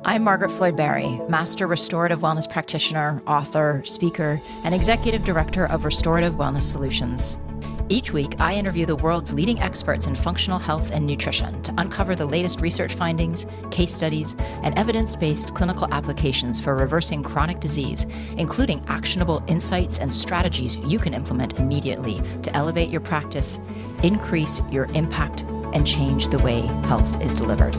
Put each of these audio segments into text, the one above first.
I'm Margaret Floyd Barry, Master Restorative Wellness Practitioner, author, speaker, and Executive Director of Restorative Wellness Solutions. Each week, I interview the world's leading experts in functional health and nutrition to uncover the latest research findings, case studies, and evidence-based clinical applications for reversing chronic disease, including actionable insights and strategies you can implement immediately to elevate your practice, increase your impact, and change the way health is delivered.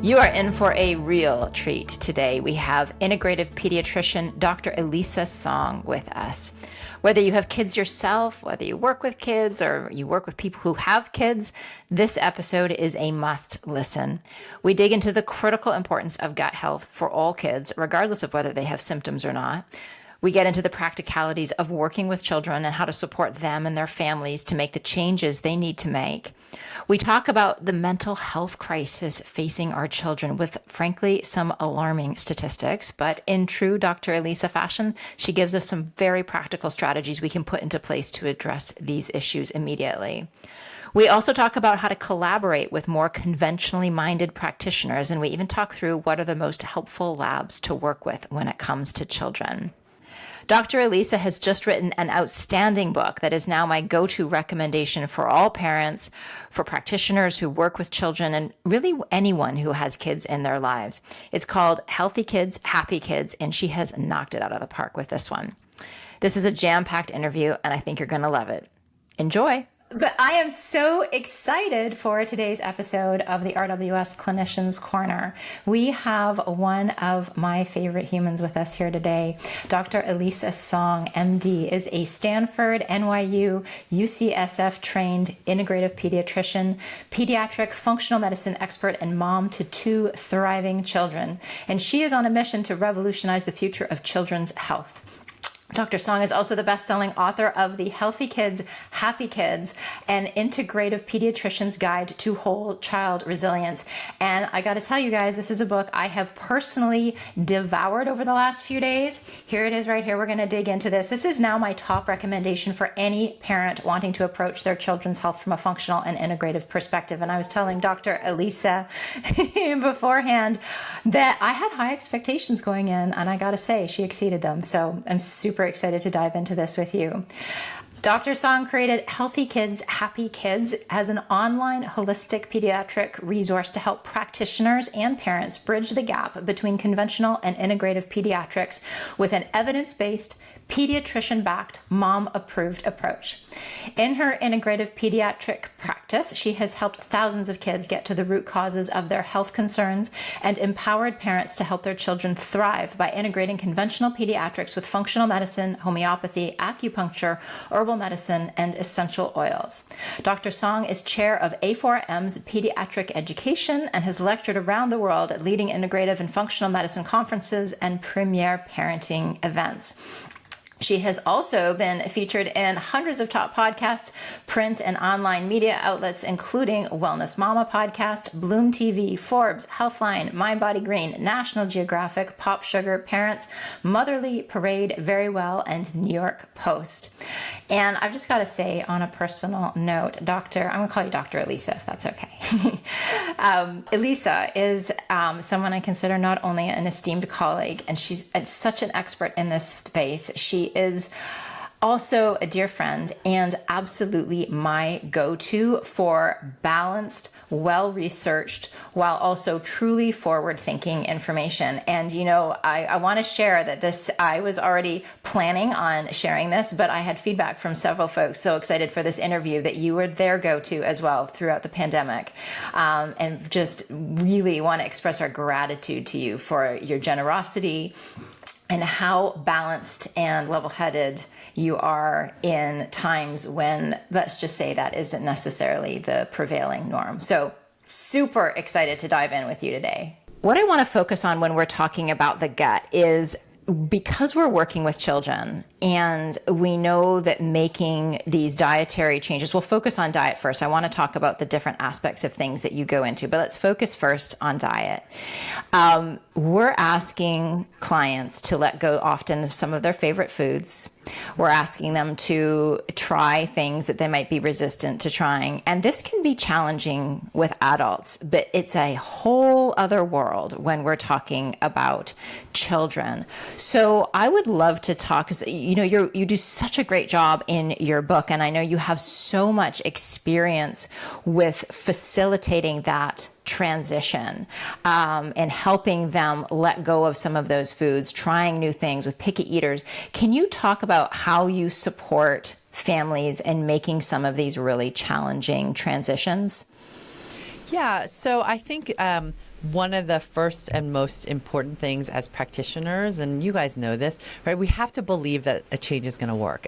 You are in for a real treat today. We have integrative pediatrician Dr. Elisa Song with us. Whether you have kids yourself, whether you work with kids, or you work with people who have kids, this episode is a must listen. We dig into the critical importance of gut health for all kids, regardless of whether they have symptoms or not. We get into the practicalities of working with children and how to support them and their families to make the changes they need to make. We talk about the mental health crisis facing our children with, frankly, some alarming statistics, but in true Dr. Elisa fashion, she gives us some very practical strategies we can put into place to address these issues immediately. We also talk about how to collaborate with more conventionally minded practitioners, and we even talk through what are the most helpful labs to work with when it comes to children. Dr. Elisa has just written an outstanding book that is now my go-to recommendation for all parents, for practitioners who work with children, and really anyone who has kids in their lives. It's called Healthy Kids, Happy Kids, and she has knocked it out of the park with this one. This is a jam-packed interview, and I think you're going to love it. Enjoy. But I am so excited for today's episode of the RWS Clinicians Corner. We have one of my favorite humans with us here today. Dr. Elisa Song, MD, is a Stanford, NYU, UCSF trained integrative pediatrician, pediatric functional medicine expert, and mom to 2 thriving children. And she is on a mission to revolutionize the future of children's health. Dr. Song is also the best-selling author of the Healthy Kids, Happy Kids, an integrative pediatrician's guide to whole child resilience. And I got to tell you guys, this is a book I have personally devoured over the last few days. Here it is right here. We're going to dig into this. This is now my top recommendation for any parent wanting to approach their children's health from a functional and integrative perspective. And I was telling Dr. Elisa beforehand that I had high expectations going in, and I got to say, she exceeded them. So I'm super excited to dive into this with you. Dr. Song created Healthy Kids, Happy Kids as an online holistic pediatric resource to help practitioners and parents bridge the gap between conventional and integrative pediatrics with an evidence-based, pediatrician-backed, mom-approved approach. In her integrative pediatric practice, she has helped thousands of kids get to the root causes of their health concerns and empowered parents to help their children thrive by integrating conventional pediatrics with functional medicine, homeopathy, acupuncture, herbal medicine, and essential oils. Dr. Song is chair of A4M's pediatric education and has lectured around the world at leading integrative and functional medicine conferences and premier parenting events. She has also been featured in hundreds of top podcasts, print and online media outlets, including Wellness Mama Podcast, Bloom TV, Forbes, Healthline, Mind Body Green, National Geographic, Pop Sugar, Parents, Motherly, Parade, Very Well, and New York Post. And I've just got to say, on a personal note, I'm going to call you Dr. Elisa, if that's okay. Elisa is someone I consider not only an esteemed colleague, and she's such an expert in this space. She is also a dear friend and absolutely my go-to for balanced, well-researched, while also truly forward-thinking information. And, you know, I want to share that I was already planning on sharing this, but I had feedback from several folks so excited for this interview that you were their go-to as well throughout the pandemic. And just really want to express our gratitude to you for your generosity and how balanced and level-headed you are in times when, let's just say, that isn't necessarily the prevailing norm. So super excited to dive in with you today. What I want to focus on when we're talking about the gut is, because we're working with children and we know that making these dietary changes, we'll focus on diet first. I want to talk about the different aspects of things that you go into, but let's focus first on diet. We're asking clients to let go often of some of their favorite foods. We're asking them to try things that they might be resistant to trying. And this can be challenging with adults, but it's a whole other world when we're talking about children. So I would love to talk, because you do such a great job in your book, and I know you have so much experience with facilitating that transition and helping them let go of some of those foods, trying new things with picky eaters. Can you talk about how you support families in making some of these really challenging transitions? Yeah, so I think one of the first and most important things as practitioners, and you guys know this, right? We have to believe that a change is going to work.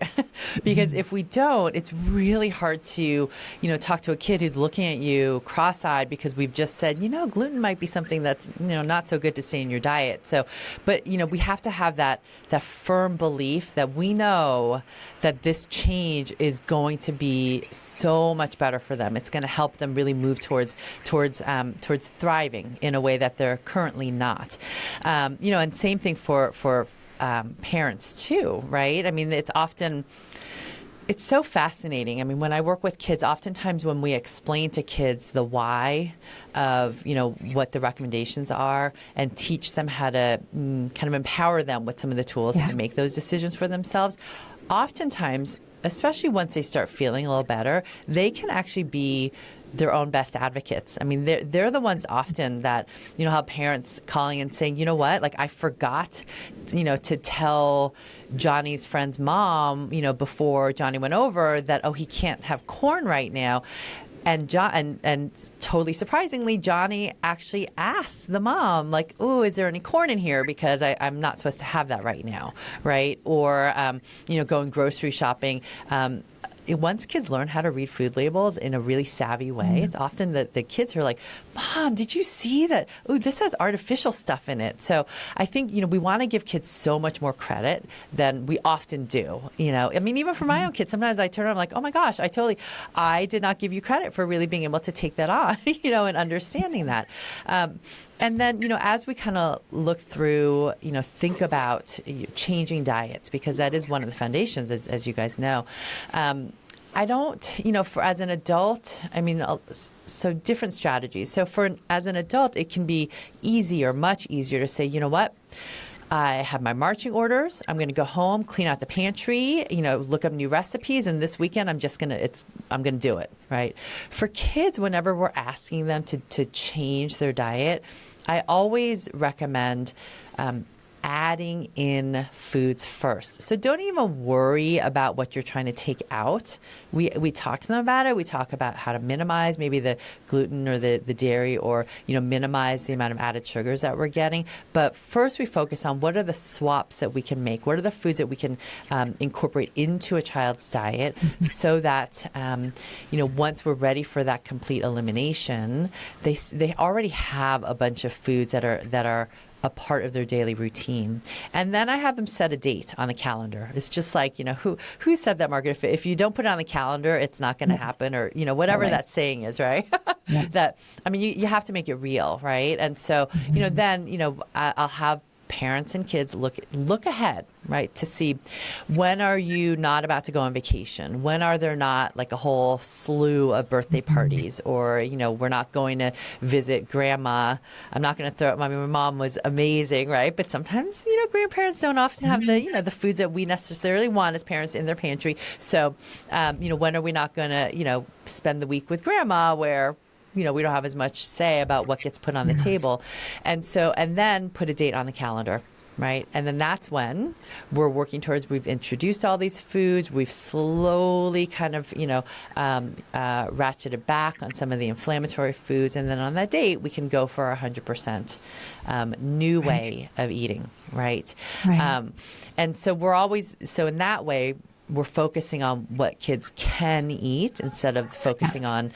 Because if we don't, it's really hard to, talk to a kid who's looking at you cross-eyed because we've just said, gluten might be something that's, not so good to stay in your diet. So, but, we have to have that firm belief that we know that this change is going to be so much better for them. It's going to help them really move towards thriving in a way that they're currently not. And same thing for parents too, right? I mean, it's so fascinating. I mean, when I work with kids, oftentimes when we explain to kids the why of, what the recommendations are and teach them how to kind of empower them with some of the tools to make those decisions for themselves, oftentimes, especially once they start feeling a little better, they can actually be their own best advocates. I mean, they're the ones often that, have parents calling and saying, like I forgot, to tell Johnny's friend's mom, before Johnny went over that, he can't have corn right now. And and totally surprisingly, Johnny actually asked the mom, like, "Oh, is there any corn in here? Because I'm not supposed to have that right now, right?" Or, going grocery shopping. Once kids learn how to read food labels in a really savvy way, it's often that the kids are like, "Mom, did you see that? Oh, this has artificial stuff in it." So I think, we want to give kids so much more credit than we often do. I mean, even for my own kids, sometimes I turn around, I'm like, "Oh my gosh, I did not give you credit for really being able to take that on," and understanding that. And then, as we kind of look through, think about changing diets, because that is one of the foundations, as you guys know. I don't, as an adult, I mean, so different strategies. So as an adult, it can be much easier to say, you know what? I have my marching orders. I'm going to go home, clean out the pantry, look up new recipes. And this weekend, I'm going to do it, right? For kids, whenever we're asking them to change their diet, I always recommend adding in foods first. So don't even worry about what you're trying to take out. We talk to them about it. We talk about how to minimize maybe the gluten or the dairy, or minimize the amount of added sugars that we're getting. But first we focus on what are the swaps that we can make. What are the foods that we can incorporate into a child's diet so that once we're ready for that complete elimination, they already have a bunch of foods that are a part of their daily routine. And then I have them set a date on the calendar. It's just like, who said that, Margaret? If you don't put it on the calendar, it's not going to happen, or, whatever that saying is, right? That, I mean, you have to make it real, right? And so, then, I'll have parents and kids look ahead, right, to see when are you not about to go on vacation? When are there not like a whole slew of birthday parties? Or, we're not going to visit grandma. I'm not going to throw, my mom was amazing, right? But sometimes, grandparents don't often have the foods that we necessarily want as parents in their pantry. So, when are we not going to, spend the week with grandma where we don't have as much say about what gets put on the table. And then put a date on the calendar, right? And then that's when we're working towards, we've introduced all these foods. We've slowly kind of, ratcheted back on some of the inflammatory foods. And then on that date, we can go for 100% new way of eating, right? And so in that way, we're focusing on what kids can eat instead of focusing on,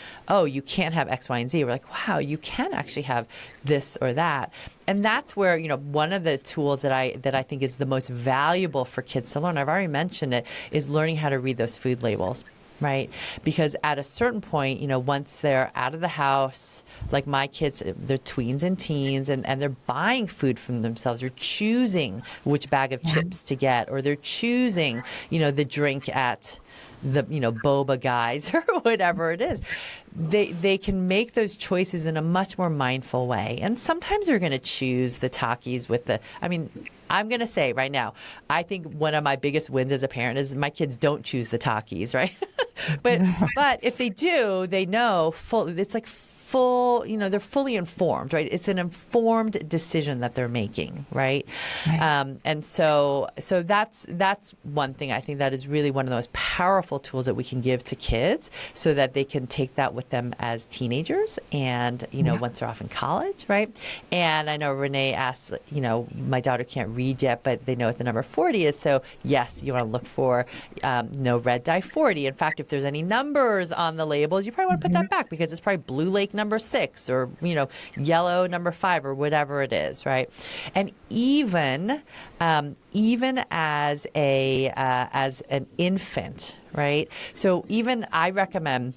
you can't have X, Y, and Z. We're like, wow, you can actually have this or that. And that's where, one of the tools that I think is the most valuable for kids to learn, I've already mentioned it, is learning how to read those food labels. right? Because at a certain point, once they're out of the house, like my kids, they're tweens and teens, and they're buying food from themselves. They're choosing which bag of chips to get, or they're choosing, the drink at the boba guys or whatever it is. They can make those choices in a much more mindful way. And sometimes they're going to choose the Takis with I'm going to say right now, I think one of my biggest wins as a parent is my kids don't choose the Takis, right? but if they do, they know it's like full, they're fully informed, right? It's an informed decision that they're making, right? And so that's one thing I think that is really one of the most powerful tools that we can give to kids, so that they can take that with them as teenagers and, once they're off in college, right? And I know Renee asked, my daughter can't read yet, but they know what the number 40 is. So yes, you want to look for no red dye 40. In fact, if there's any numbers on the labels, you probably want to put that back, because it's probably Blue Lake number 6 or yellow number 5 or whatever it is, right? And even as an infant, right? So even I recommend,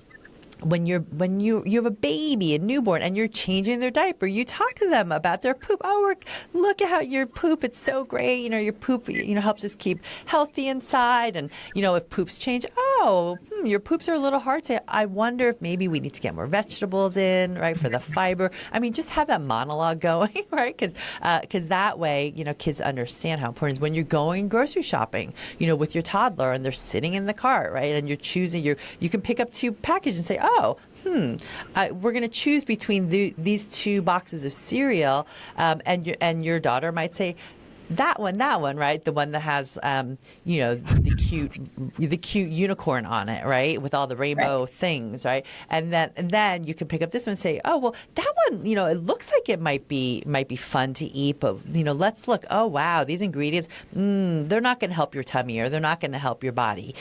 when you have a baby, a newborn, and you're changing their diaper, you talk to them about their poop. Oh, look at how your poop, it's so great. Your poop, helps us keep healthy inside. And, if poops change, your poops are a little hard. Say, I wonder if maybe we need to get more vegetables in, right, for the fiber. Just have that monologue going, right? Because that way, kids understand how important it is when you're going grocery shopping, with your toddler, and they're sitting in the cart, right? And you're choosing you can pick up 2 packages and say, we're going to choose between these 2 boxes of cereal, and your daughter might say, that one, right? The one that has, the cute unicorn on it, right? With all the rainbow things, right? And then you can pick up this one and say, oh, well, that one, it looks like it might be fun to eat, but, let's look. Oh, wow, these ingredients, they're not going to help your tummy, or they're not going to help your body,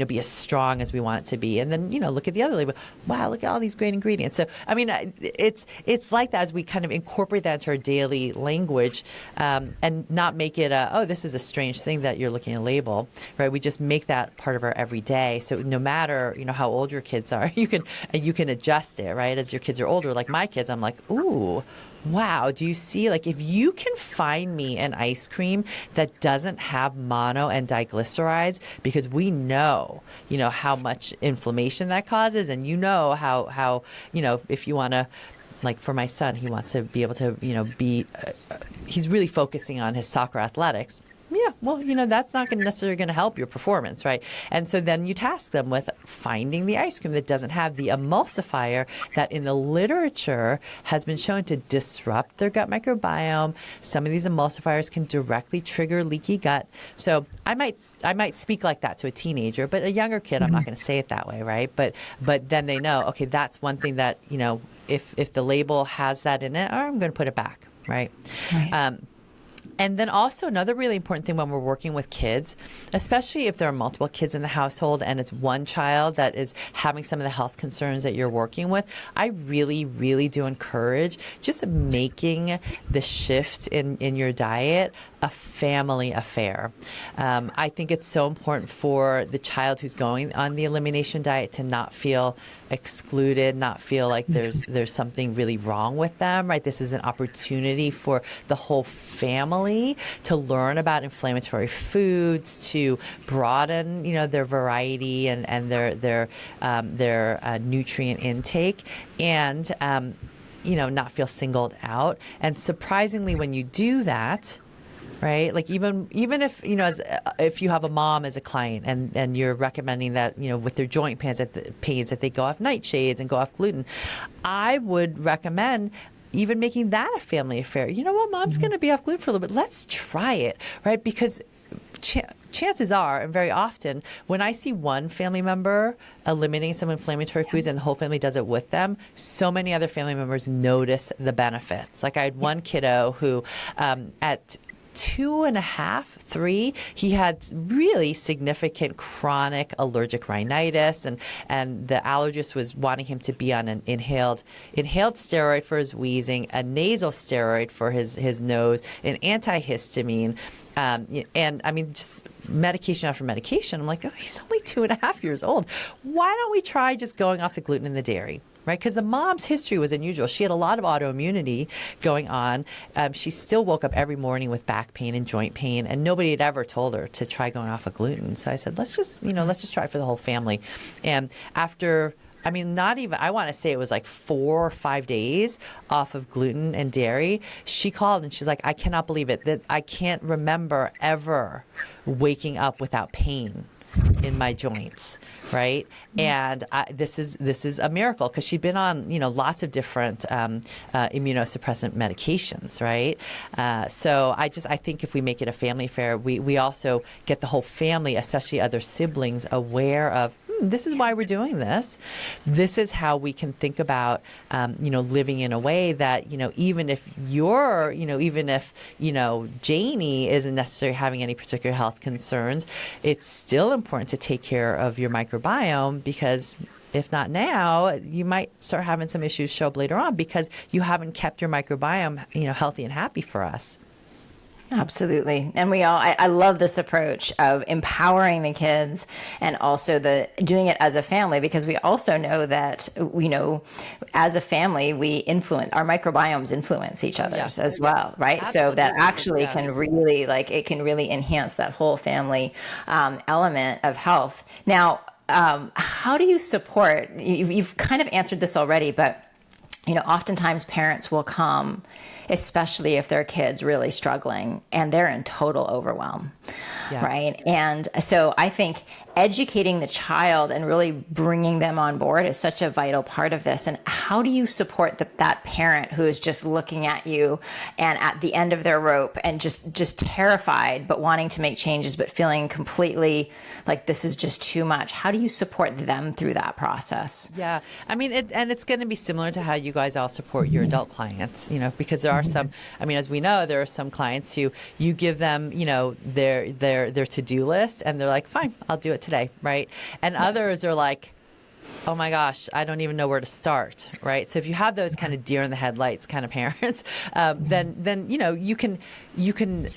be as strong as we want it to be. And then, look at the other label. Wow, look at all these great ingredients. So, it's like that as we kind of incorporate that into our daily language, and not make it this is a strange thing that you're looking at a label, right? We just make that part of our everyday. So no matter, how old your kids are, you can adjust it, right? As your kids are older, like my kids, I'm like, ooh, wow, do you see, like, if you can find me an ice cream that doesn't have mono and diglycerides, because we know, how much inflammation that causes, and how if you want to, like for my son, he wants to be able to, he's really focusing on his soccer athletics. Yeah, well, that's not necessarily going to help your performance, right? And so then you task them with finding the ice cream that doesn't have the emulsifier that in the literature has been shown to disrupt their gut microbiome. Some of these emulsifiers can directly trigger leaky gut. So I might speak like that to a teenager, but a younger kid, I'm not going to say it that way, right? But then they know, okay, that's one thing that, if the label has that in it, I'm going to put it back, right? And then also another really important thing when we're working with kids, especially if there are multiple kids in the household and it's one child that is having some of the health concerns that you're working with, I really, really do encourage just making the shift in your diet a family affair. I think it's so important for the child who's going on the elimination diet to not feel excluded, not feel like there's something really wrong with them, right? This is an opportunity for the whole family to learn about inflammatory foods, to broaden, their variety and their nutrient intake, and not feel singled out. And surprisingly, when you do that, right? Like even if, if you have a mom as a client and you're recommending that, with their joint pains that they go off nightshades and go off gluten, I would recommend even making that a family affair. You know what, mom's going to be off gluten for a little bit. Let's try it, right? Because chances are, and very often, when I see one family member eliminating some inflammatory foods and the whole family does it with them, so many other family members notice the benefits. Like I had one kiddo who 2.5, 3, he had really significant chronic allergic rhinitis, and the allergist was wanting him to be on an inhaled steroid for his wheezing, a nasal steroid for his nose, an antihistamine. And I mean, just medication after medication. I'm like, oh, he's only 2.5 years old. Why don't we try just going off the gluten and the dairy? Right? Because the mom's history was unusual. She had a lot of autoimmunity going on. She still woke up every morning with back pain and joint pain, and nobody had ever told her to try going off of gluten. So I said, let's just try it for the whole family. And after, I mean, not even, I want to say it was like 4 or 5 days off of gluten and dairy, she called and she's like, I cannot believe it, that I can't remember ever waking up without pain in my joints, right? And this is a miracle, because she'd been on lots of different immunosuppressant medications, right? So I think if we make it a family affair, we also get the whole family, especially other siblings, aware of this is why we're doing this. This is how we can think about, living in a way that, even if Janie isn't necessarily having any particular health concerns, it's still important to take care of your microbiome, because if not now, you might start having some issues show up later on because you haven't kept your microbiome, healthy and happy for us. Absolutely. And I love this approach of empowering the kids and also doing it as a family, because we also know that, as a family, our microbiomes influence each other's as well, right? Absolutely. So that actually can really, it can really enhance that whole family element of health. Now, how do you support, you've kind of answered this already, but oftentimes parents will come, especially if their kid's really struggling and they're in total overwhelm, right? And so I think educating the child and really bringing them on board is such a vital part of this. And how do you support that parent who is just looking at you and at the end of their rope and just terrified, but wanting to make changes, but feeling completely like this is just too much? How do you support them through that process? Yeah. I mean, it's going to be similar to how you guys all support your adult clients, because there are some, as we know, there are some clients who you give them, their to-do list and they're like, fine, I'll do it today, right? And others are like, oh my gosh, I don't even know where to start, right? So if you have those kind of deer in the headlights kind of parents, then you can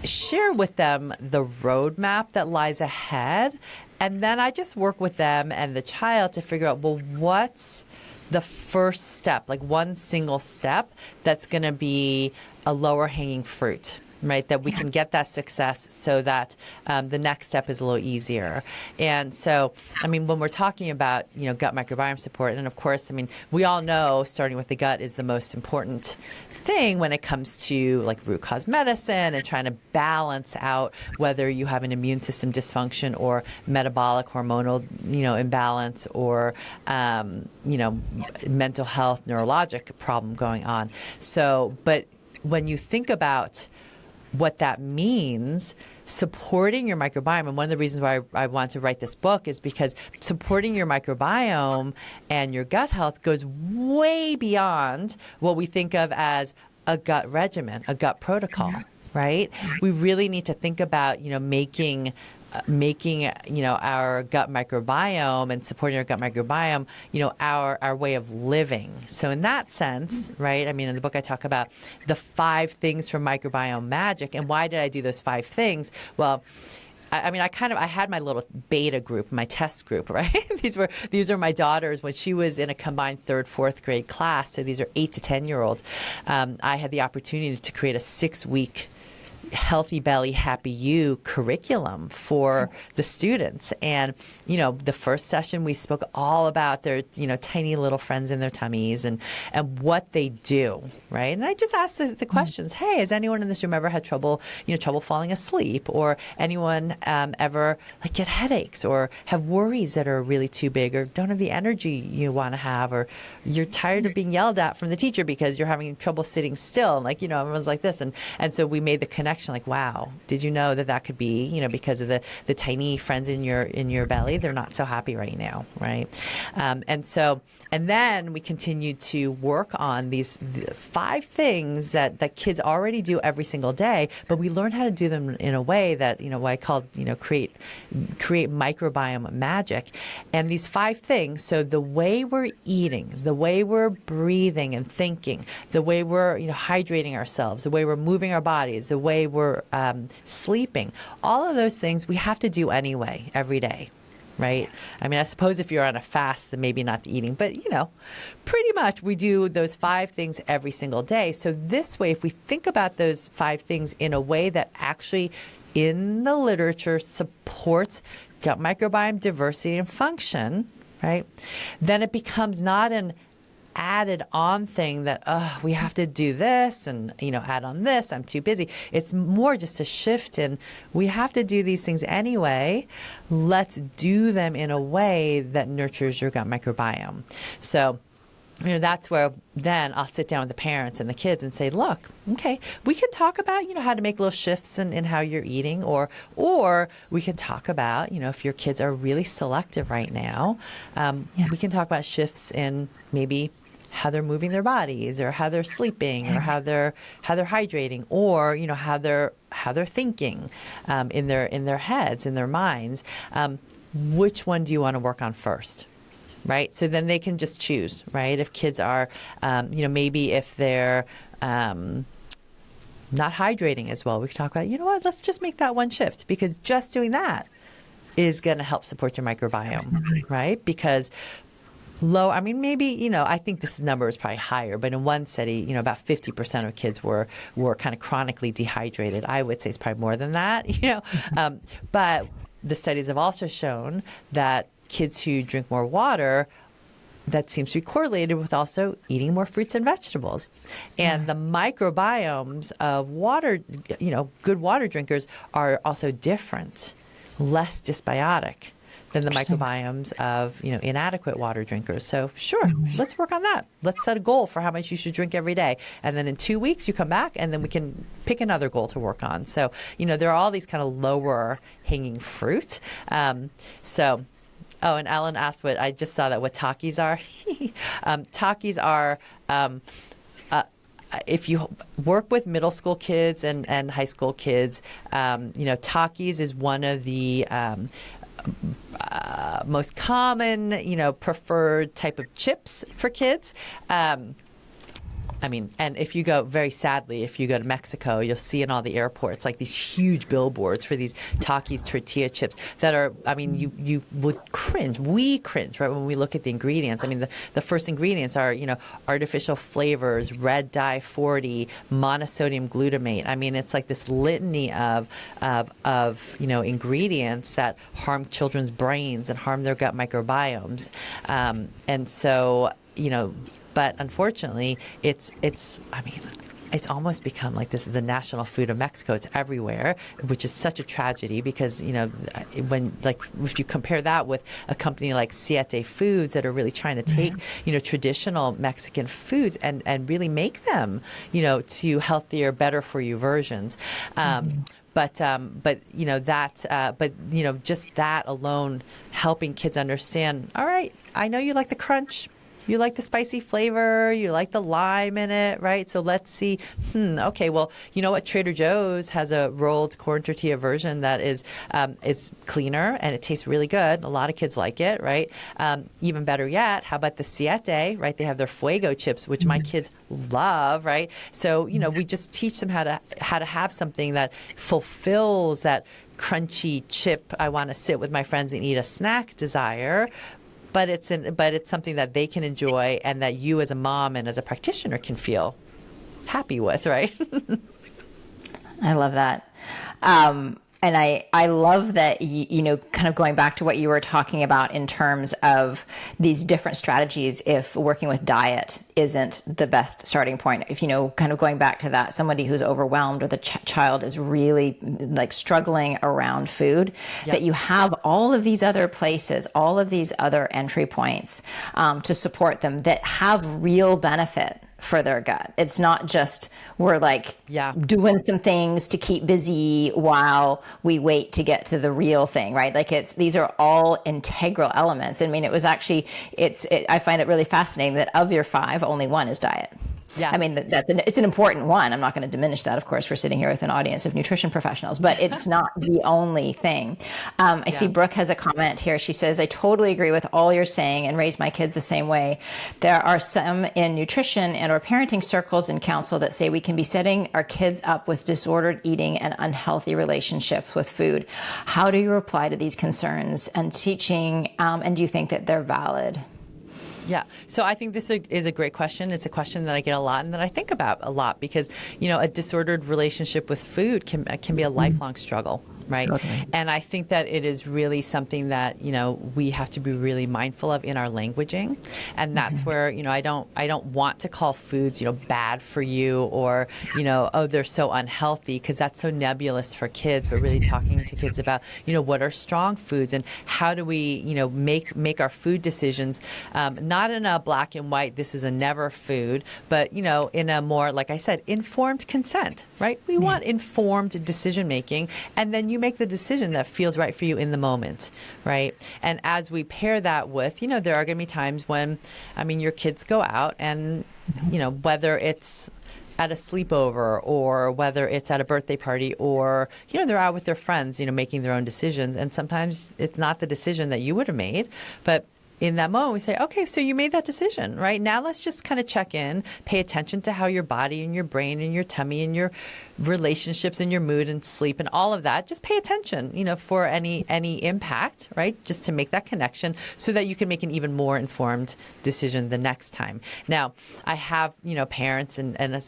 share with them the roadmap that lies ahead, and then I just work with them and the child to figure out, well, what's the first step, like one single step that's going to be a lower hanging fruit, right? That we can get that success so that the next step is a little easier. And so, when we're talking about, gut microbiome support, and of course, we all know starting with the gut is the most important thing when it comes to like root cause medicine and trying to balance out whether you have an immune system dysfunction or metabolic hormonal, imbalance or, mental health, neurologic problem going on. So, but when you think about what that means, supporting your microbiome, and one of the reasons why I want to write this book is because supporting your microbiome and your gut health goes way beyond what we think of as a gut regimen, a gut protocol, right? We really need to think about, making our gut microbiome and supporting our gut microbiome, our way of living. So in that sense, right, in the book I talk about the 5 things for microbiome magic. And why did I do those 5 things? Well, I had my little beta group, my test group, right? These are my daughters when she was in a combined 3rd, 4th grade class. So these are 8 to 10-year-olds. I had the opportunity to create a 6-week Healthy Belly, Happy You curriculum for the students. And, the first session we spoke all about their, tiny little friends in their tummies and what they do, right? And I just asked the questions, hey, has anyone in this room ever had trouble falling asleep? Or anyone ever get headaches or have worries that are really too big or don't have the energy you want to have, or you're tired of being yelled at from the teacher because you're having trouble sitting still? And everyone's like this. And so we made the connection connection. Like, wow, did you know that could be, because of the tiny friends in your belly, they're not so happy right now, right? And then we continue to work on these 5 things that kids already do every single day, but we learn how to do them in a way that, what I call, create microbiome magic. And these 5 things, so the way we're eating, the way we're breathing and thinking, the way we're, hydrating ourselves, the way we're moving our bodies, the way we're sleeping, all of those things we have to do anyway every day. Right? I mean, I suppose if you're on a fast, then maybe not the eating, but pretty much we do those 5 things every single day. So this way, if we think about those 5 things in a way that actually in the literature supports gut microbiome diversity and function, right? Then it becomes not an added on thing that, we have to do this and, add on this, I'm too busy. It's more just a shift in, we have to do these things anyway. Let's do them in a way that nurtures your gut microbiome. So, that's where then I'll sit down with the parents and the kids and say, look, okay, we can talk about, how to make little shifts in how you're eating, or we can talk about, if your kids are really selective right now, we can talk about shifts in maybe how they're moving their bodies, or how they're sleeping, or how they're hydrating, or how they're thinking in their heads, in their minds. Which one do you want to work on first? Right? So then they can just choose, right? If kids are, maybe if they're not hydrating as well, we can talk about, let's just make that one shift, because just doing that is going to help support your microbiome, right? Because maybe, I think this number is probably higher, but in one study, about 50% of kids were kind of chronically dehydrated. I would say it's probably more than that, but the studies have also shown that kids who drink more water, that seems to be correlated with also eating more fruits and vegetables. And the microbiomes of water, good water drinkers are also different, less dysbiotic than the microbiomes of, inadequate water drinkers. So sure, let's work on that. Let's set a goal for how much you should drink every day. And then in 2 weeks you come back and then we can pick another goal to work on. So, there are all these kind of lower hanging fruit. And Alan asked what Takis are. Takis are, if you work with middle school kids and high school kids, Takis is one of the most common, preferred type of chips for kids. And if you go, very sadly, if you go to Mexico, you'll see in all the airports like these huge billboards for these Takis tortilla chips that are, you would cringe. We cringe, right, when we look at the ingredients. The first ingredients are, artificial flavors, red dye 40, monosodium glutamate. It's like this litany of ingredients that harm children's brains and harm their gut microbiomes. But unfortunately, it's almost become like this, the national food of Mexico. It's everywhere, which is such a tragedy because, if you compare that with a company like Siete Foods that are really trying to take, traditional Mexican foods and really make them, to healthier, better for you versions. But just that alone, helping kids understand, all right, I know you like the crunch. You like the spicy flavor, you like the lime in it, right? So let's see, okay, well, you know what? Trader Joe's has a rolled corn tortilla version that is it's cleaner and it tastes really good. A lot of kids like it, right? Even better yet, how about the Siete, right? They have their Fuego chips, which my kids love, right? So, we just teach them how to have something that fulfills that crunchy chip, I want to sit with my friends and eat a snack desire. But it's something that they can enjoy and that you as a mom and as a practitioner can feel happy with, right? I love that. And I love that, kind of going back to what you were talking about in terms of these different strategies, if working with diet isn't the best starting point, if, kind of going back to that, somebody who's overwhelmed or the child is really like struggling around food, that you have all of these other places, all of these other entry points to support them that have real benefit for their gut. It's not just we're like doing some things to keep busy while we wait to get to the real thing, right? Like these are all integral elements. I mean, it was actually, I find it really fascinating that of your 5, only 1 is diet. Yeah. I mean, it's an important one. I'm not going to diminish that. Of course, we're sitting here with an audience of nutrition professionals, but it's not the only thing. I see Brooke has a comment here. She says, I totally agree with all you're saying and raise my kids the same way. There are some in nutrition and or parenting circles and counsel that say we can be setting our kids up with disordered eating and unhealthy relationships with food. How do you reply to these concerns and teaching, and do you think that they're valid? Yeah. So I think this is a great question. It's a question that I get a lot and that I think about a lot because, a disordered relationship with food can be a lifelong struggle. Right. Okay. And I think that it is really something that, we have to be really mindful of in our languaging. And that's where, I don't want to call foods, bad for you or, oh, they're so unhealthy because that's so nebulous for kids, but really talking to kids about, what are strong foods and how do we, make our food decisions, not in a black and white, this is a never food, but, in a more, like I said, informed consent, right? We want informed decision making. And then you make the decision that feels right for you in the moment, right? And as we pair that with, there are going to be times when, your kids go out and, whether it's at a sleepover or whether it's at a birthday party or, they're out with their friends, making their own decisions. And sometimes it's not the decision that you would have made, but in that moment, we say, okay, so you made that decision, right? Now let's just kind of check in, pay attention to how your body and your brain and your tummy and your relationships and your mood and sleep and all of that. Just pay attention, for any impact, right? Just to make that connection so that you can make an even more informed decision the next time. Now, I have, parents and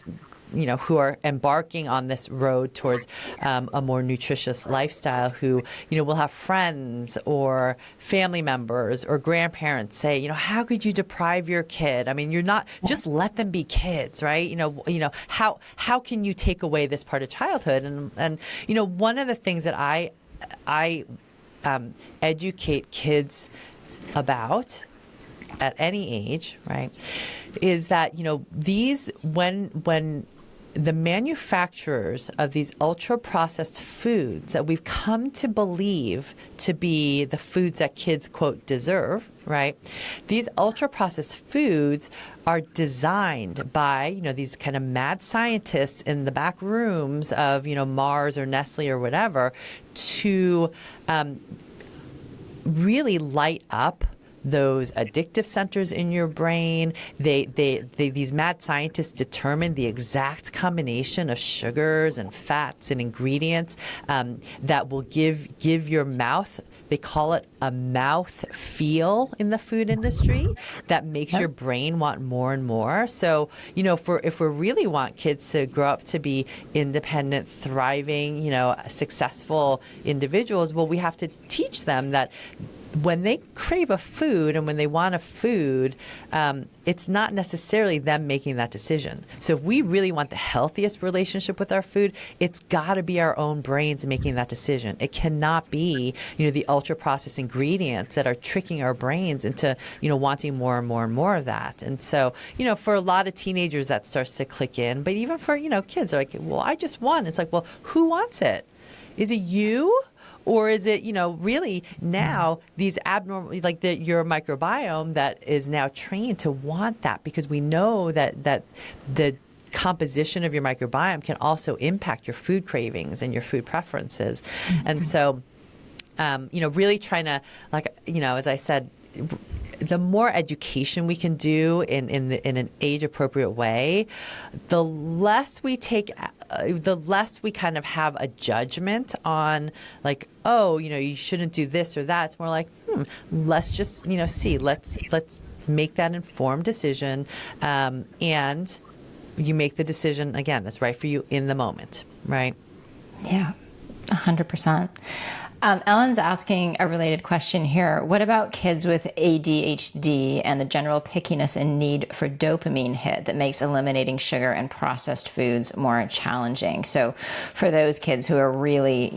who are embarking on this road towards a more nutritious lifestyle who, will have friends or family members or grandparents say, how could you deprive your kid? I mean, you're not, just let them be kids, right? How can you take away this part of childhood? And one of the things that I educate kids about at any age, right, is that, these, when the manufacturers of these ultra-processed foods that we've come to believe to be the foods that kids, quote, deserve, right? These ultra-processed foods are designed by, these kind of mad scientists in the back rooms of, Mars or Nestle or whatever to really light up those addictive centers in your brain. These mad scientists determine the exact combination of sugars and fats and ingredients that will give your mouth, they call it a mouth feel in the food industry, that makes your brain want more and more. So, if we really want kids to grow up to be independent, thriving, successful individuals, well, we have to teach them that when they crave a food and when they want a food, it's not necessarily them making that decision. So if we really want the healthiest relationship with our food, it's got to be our own brains making that decision. It cannot be, the ultra-processed ingredients that are tricking our brains into, wanting more and more and more of that. And so, for a lot of teenagers, that starts to click in. But even for, kids, they're like, well, I just want. It's like, well, who wants it? Is it you? Or is it, really now these abnormal, like your microbiome that is now trained to want that because we know that the composition of your microbiome can also impact your food cravings and your food preferences. And so, really trying to, as I said, the more education we can do in an age appropriate way, the less we kind of have a judgment on like, oh, you shouldn't do this or that. It's more like, let's just, see, let's make that informed decision. And you make the decision, again, that's right for you in the moment, right? Yeah, 100%. Ellen's asking a related question here. What about kids with ADHD and the general pickiness and need for dopamine hit that makes eliminating sugar and processed foods more challenging? So for those kids who are really,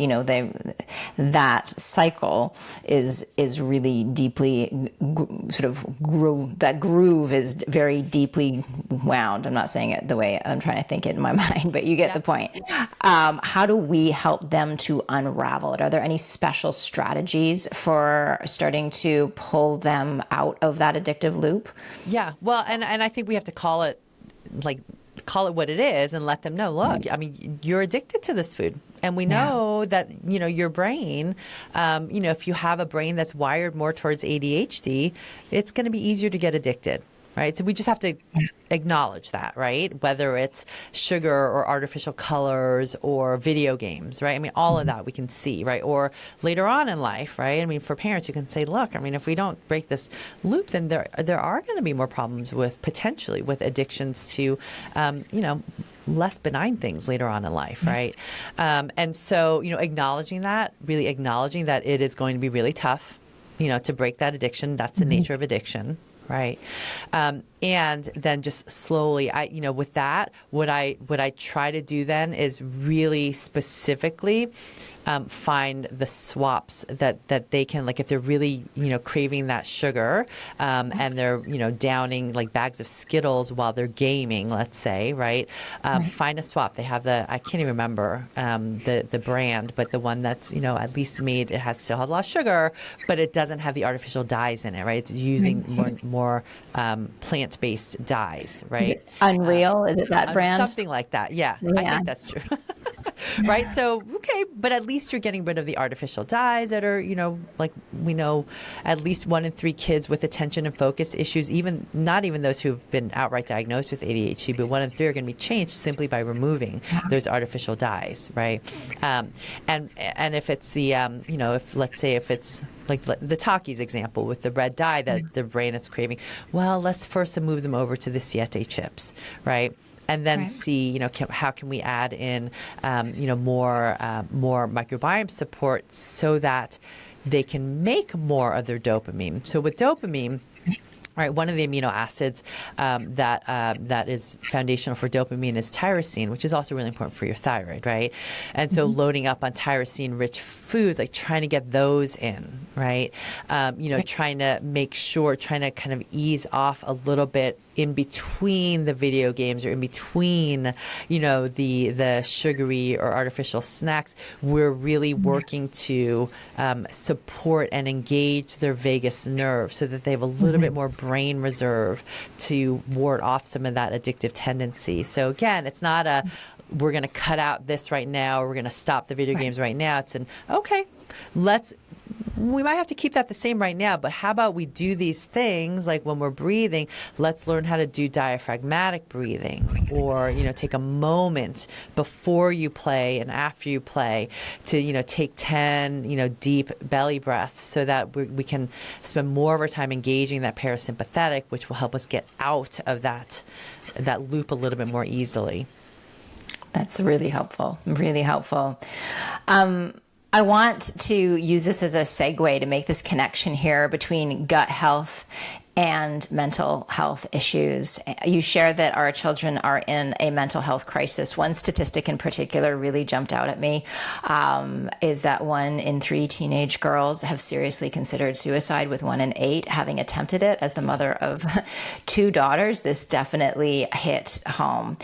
that cycle is really deeply that groove is very deeply wound. I'm not saying it the way I'm trying to think it in my mind, but you get the point. How do we help them to unravel it? Are there any special strategies for starting to pull them out of that addictive loop? Yeah, well, and I think we have to call it what it is and let them know, look, I mean, you're addicted to this food. And we know that, your brain, if you have a brain that's wired more towards ADHD, it's going to be easier to get addicted. Right. So we just have to acknowledge that, right? Whether it's sugar or artificial colors or video games, right? I mean, all of that we can see, right? Or later on in life, right? I mean, for parents, you can say, look, I mean, if we don't break this loop, then there are going to be more problems potentially with addictions to, less benign things later on in life, right? And so, acknowledging that it is going to be really tough, to break that addiction. That's the nature of addiction. Right. And then just slowly, with that, what I try to do then is really specifically find the swaps that they can, like if they're really, craving that sugar and they're, downing like bags of Skittles while they're gaming, let's say, right? Find a swap. They have I can't even remember the brand, but the one that's, at least made, still has a lot of sugar, but it doesn't have the artificial dyes in it, right? It's using more plant-based dyes, right? Is it Unreal? Is it that brand? Something like that. Yeah. I think that's true. Right. So, okay. But at least you're getting rid of the artificial dyes that are, like we know at least 1 in 3 kids with attention and focus issues, not even those who've been outright diagnosed with ADHD, but 1 in 3 are going to be changed simply by removing those artificial dyes. Right. And if it's the, if it's like the Takis example with the red dye that the brain is craving, well, let's first move them over to the Siete chips. Right. And then see, how can we add in, more microbiome support so that they can make more of their dopamine. So with dopamine, right, one of the amino acids that is foundational for dopamine is tyrosine, which is also really important for your thyroid, right? And so loading up on tyrosine-rich foods, like trying to get those in, right? Trying to kind of ease off a little bit in between the video games or in between, the sugary or artificial snacks. We're really working to support and engage their vagus nerve so that they have a little bit more brain reserve to ward off some of that addictive tendency. So again, it's not we're going to cut out this right now, or we're going to stop the video games right now. It's we might have to keep that the same right now, but how about we do these things like when we're breathing, let's learn how to do diaphragmatic breathing, or, take a moment before you play and after you play to, take 10, deep belly breaths so that we can spend more of our time engaging that parasympathetic, which will help us get out of that loop a little bit more easily. That's really helpful. Really helpful. I want to use this as a segue to make this connection here between gut health and mental health issues. You shared that our children are in a mental health crisis. One statistic in particular really jumped out at me, is that 1 in 3 teenage girls have seriously considered suicide, with 1 in 8 having attempted it. As the mother of 2 daughters, this definitely hit home.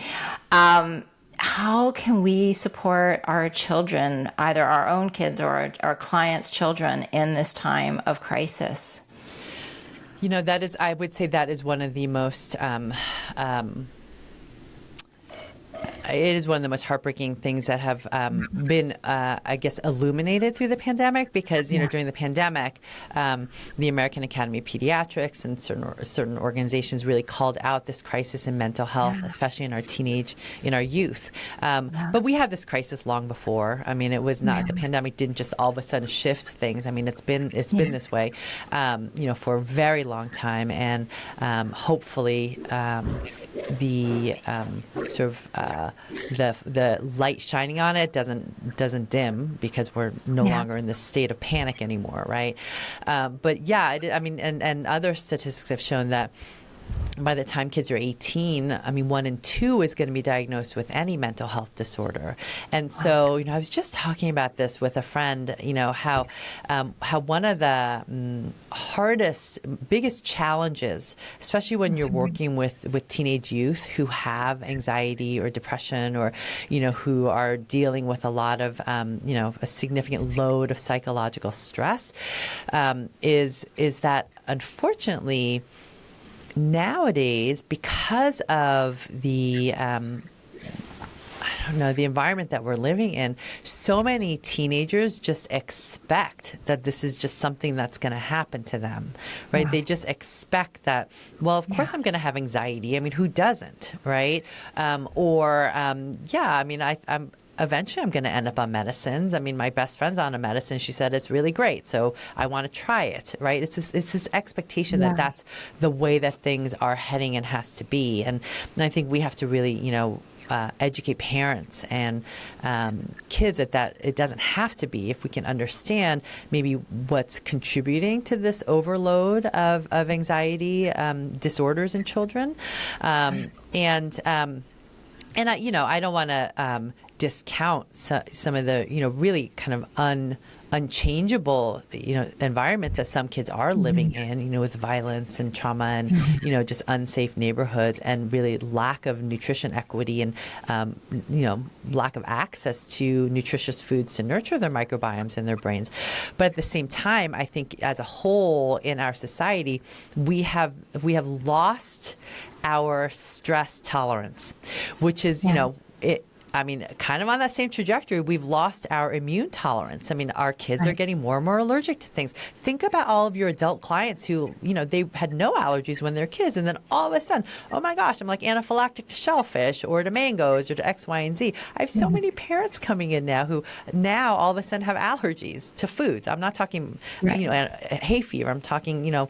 How can we support our children, either our own kids or our clients' children, in this time of crisis? I would say that is one of the most it is one of the most heartbreaking things that have been, I guess, illuminated through the pandemic, because, during the pandemic, the American Academy of Pediatrics and certain organizations really called out this crisis in mental health, especially in our youth. But we had this crisis long before. I mean, it was not, the pandemic didn't just all of a sudden shift things. I mean, it's been this way, for a very long time. And hopefully, the light shining on it doesn't dim because we're no longer in this state of panic anymore, right? But yeah, I mean, and other statistics have shown that by the time kids are 18, I mean, 1 in 2 is going to be diagnosed with any mental health disorder. And so, I was just talking about this with a friend, how one of the biggest challenges, especially when you're working with teenage youth who have anxiety or depression or, who are dealing with a lot of, a significant load of psychological stress, is that unfortunately, nowadays, because of the the environment that we're living in, so many teenagers just expect that this is just something that's going to happen to them, right? Yeah. They just expect that, well, of course I'm going to have anxiety. I mean, who doesn't, right? I'm eventually I'm going to end up on medicines. I mean, my best friend's on a medicine. She said it's really great, so I want to try it, right? It's this expectation that that's the way that things are heading and has to be. And I think we have to really, educate parents and kids that it doesn't have to be, if we can understand maybe what's contributing to this overload of anxiety disorders in children. And I don't want to discount some of the, really kind of unchangeable, environments that some kids are living in, with violence and trauma and, just unsafe neighborhoods and really lack of nutrition equity and, lack of access to nutritious foods to nurture their microbiomes in their brains. But at the same time, I think as a whole in our society, we have lost our stress tolerance, which is, kind of on that same trajectory, we've lost our immune tolerance. I mean, our kids are getting more and more allergic to things. Think about all of your adult clients who, they had no allergies when they're kids. And then all of a sudden, oh my gosh, I'm like anaphylactic to shellfish or to mangoes or to X, Y, and Z. I have so many parents coming in now who now all of a sudden have allergies to foods. I'm not talking, hay fever. I'm talking,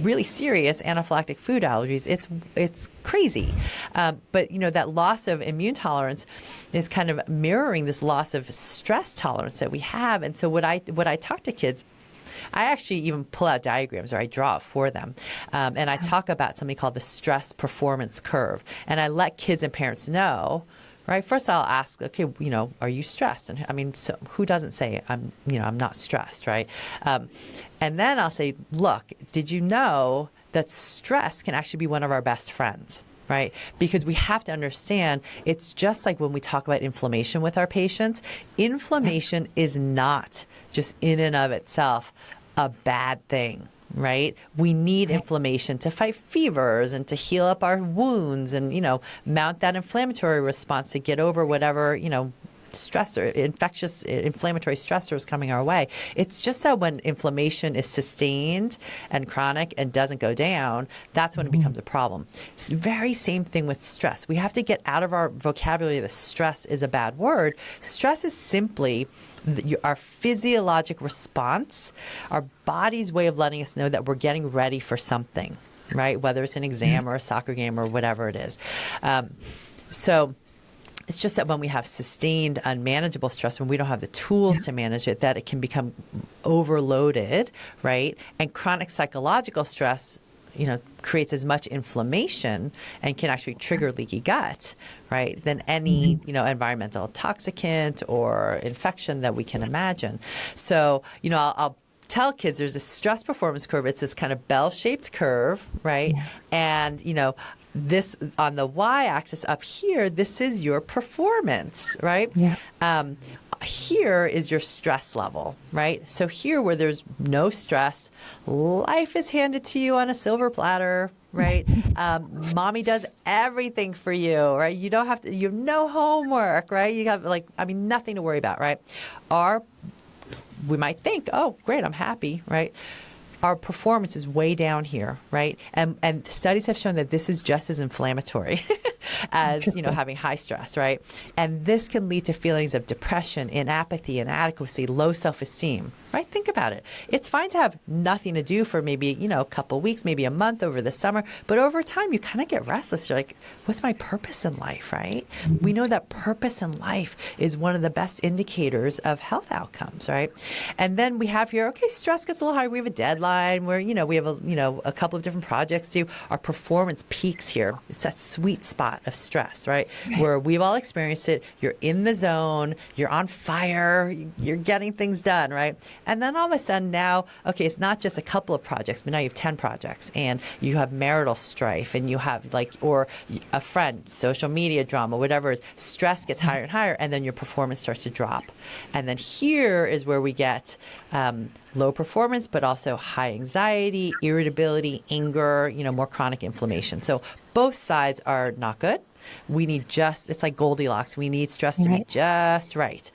really serious anaphylactic food allergies. It's crazy. But, that loss of immune tolerance is kind of mirroring this loss of stress tolerance that we have. And so what I talk to kids, I actually even pull out diagrams or I draw it for them. And I talk about something called the stress performance curve. And I let kids and parents know, right? First, I'll ask, okay, are you stressed? And I mean, so who doesn't say I'm not stressed, right? And then I'll say, look, did you know that stress can actually be one of our best friends, right? Because we have to understand, it's just like when we talk about inflammation with our patients, inflammation is not just in and of itself a bad thing. Right? We need inflammation to fight fevers and to heal up our wounds and, mount that inflammatory response to get over whatever, stressor, inflammatory stressors coming our way. It's just that when inflammation is sustained and chronic and doesn't go down, that's when it becomes a problem. It's the very same thing with stress. We have to get out of our vocabulary that stress is a bad word. Stress is simply our physiologic response, our body's way of letting us know that we're getting ready for something, right? Whether it's an exam or a soccer game or whatever it is. So it's just that when we have sustained, unmanageable stress, when we don't have the tools to manage it, that it can become overloaded, right? And chronic psychological stress, creates as much inflammation and can actually trigger leaky gut, right, than any, environmental toxicant or infection that we can imagine. So, I'll tell kids there's a stress performance curve. It's this kind of bell-shaped curve, right? Yeah. And, this on the y-axis up here, this is your performance, right? Yeah. Here is your stress level, right? So here where there's no stress, life is handed to you on a silver platter, right? Mommy does everything for you, right? You don't have to, you have no homework, right? You have nothing to worry about, right? We might think, oh, great, I'm happy, right? Our performance is way down here, right? And studies have shown that this is just as inflammatory. as, having high stress, right? And this can lead to feelings of depression, inapathy, inadequacy, low self-esteem, right? Think about it. It's fine to have nothing to do for maybe, a couple weeks, maybe a month over the summer, but over time you kind of get restless. You're like, what's my purpose in life, right? We know that purpose in life is one of the best indicators of health outcomes, right? And then we have here, okay, stress gets a little higher. We have a deadline where, we have a couple of different projects to do. Our performance peaks here. It's that sweet spot of stress, right? Where we've all experienced it. You're in the zone, you're on fire, you're getting things done, right? And then all of a sudden now, okay, it's not just a couple of projects, but now you have 10 projects, and you have marital strife, and you have or a friend, social media drama, whatever it is. Stress gets higher and higher, and then your performance starts to drop. And then here is where we get low performance, but also high anxiety, irritability, anger, more chronic inflammation. So both sides are not good. We need it's like Goldilocks. We need stress to be just right?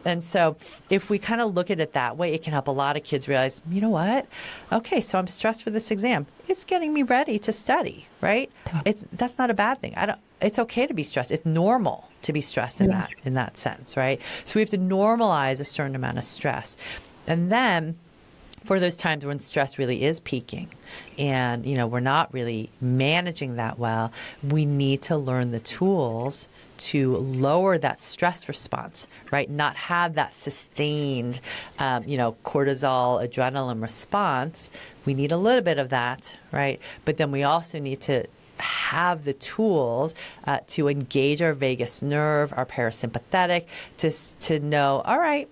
And so if we kind of look at it that way, it can help a lot of kids realize, you know what? Okay, so I'm stressed for this exam. It's getting me ready to study, right? That's not a bad thing. It's okay to be stressed. It's normal to be stressed in that sense, right? So we have to normalize a certain amount of stress. And then for those times when stress really is peaking and, we're not really managing that well, we need to learn the tools to lower that stress response, right? Not have that sustained, cortisol, adrenaline response. We need a little bit of that, right? But then we also need to have the tools to engage our vagus nerve, our parasympathetic, to know, all right,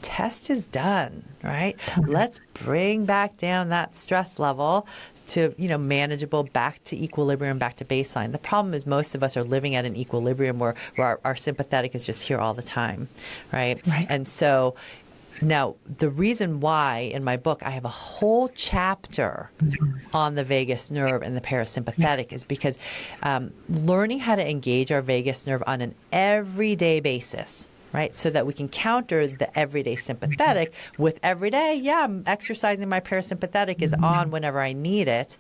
test is done, right? Let's bring back down that stress level to, manageable, back to equilibrium, back to baseline. The problem is most of us are living at an equilibrium where our sympathetic is just here all the time, right? And so now the reason why in my book I have a whole chapter on the vagus nerve and the parasympathetic is because learning how to engage our vagus nerve on an everyday basis, right? So that we can counter the everyday sympathetic with everyday, I'm exercising my parasympathetic is on whenever I need it.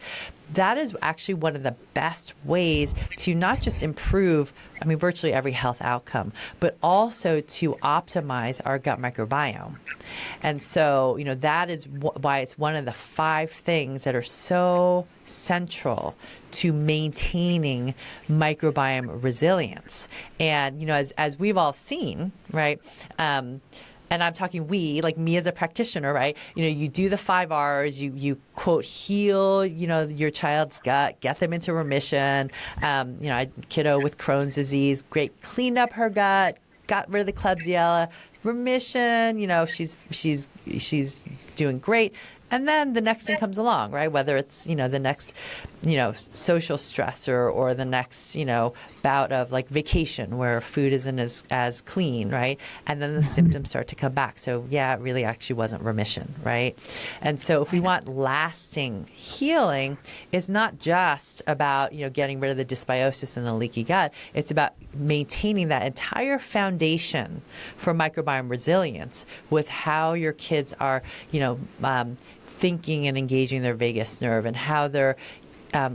That is actually one of the best ways to not just improve, virtually every health outcome, but also to optimize our gut microbiome. And so, that is why it's one of the 5 things that are so central to maintaining microbiome resilience. And, as we've all seen, right? And I'm talking we, like me as a practitioner, right? You do the 5 R's, you quote, heal, your child's gut, get them into remission. I kiddo with Crohn's disease, great, cleaned up her gut, got rid of the Klebsiella, remission, she's doing great. And then the next thing comes along, right? Whether it's, the next, social stressor or the next, bout of like vacation where food isn't as clean, right? And then the symptoms start to come back. So it really actually wasn't remission, right? And so if we want lasting healing, it's not just about, getting rid of the dysbiosis and the leaky gut. It's about maintaining that entire foundation for microbiome resilience with how your kids are, thinking and engaging their vagus nerve and how they're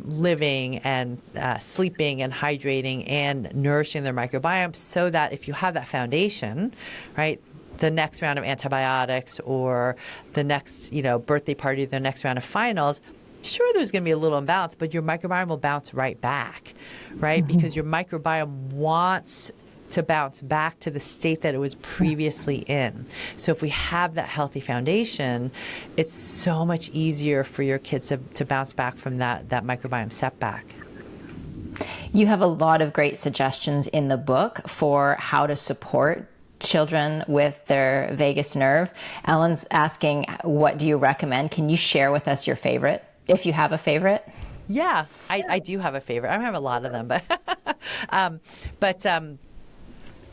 living and sleeping and hydrating and nourishing their microbiome, so that if you have that foundation, right, the next round of antibiotics or the next, birthday party, the next round of finals, sure, there's going to be a little imbalance, but your microbiome will bounce right back, right? Because your microbiome wants to bounce back to the state that it was previously in. So if we have that healthy foundation, it's so much easier for your kids to bounce back from that microbiome setback. You have a lot of great suggestions in the book for how to support children with their vagus nerve. Ellen's asking, what do you recommend? Can you share with us your favorite, if you have a favorite? Yeah, I do have a favorite. I have a lot of them, but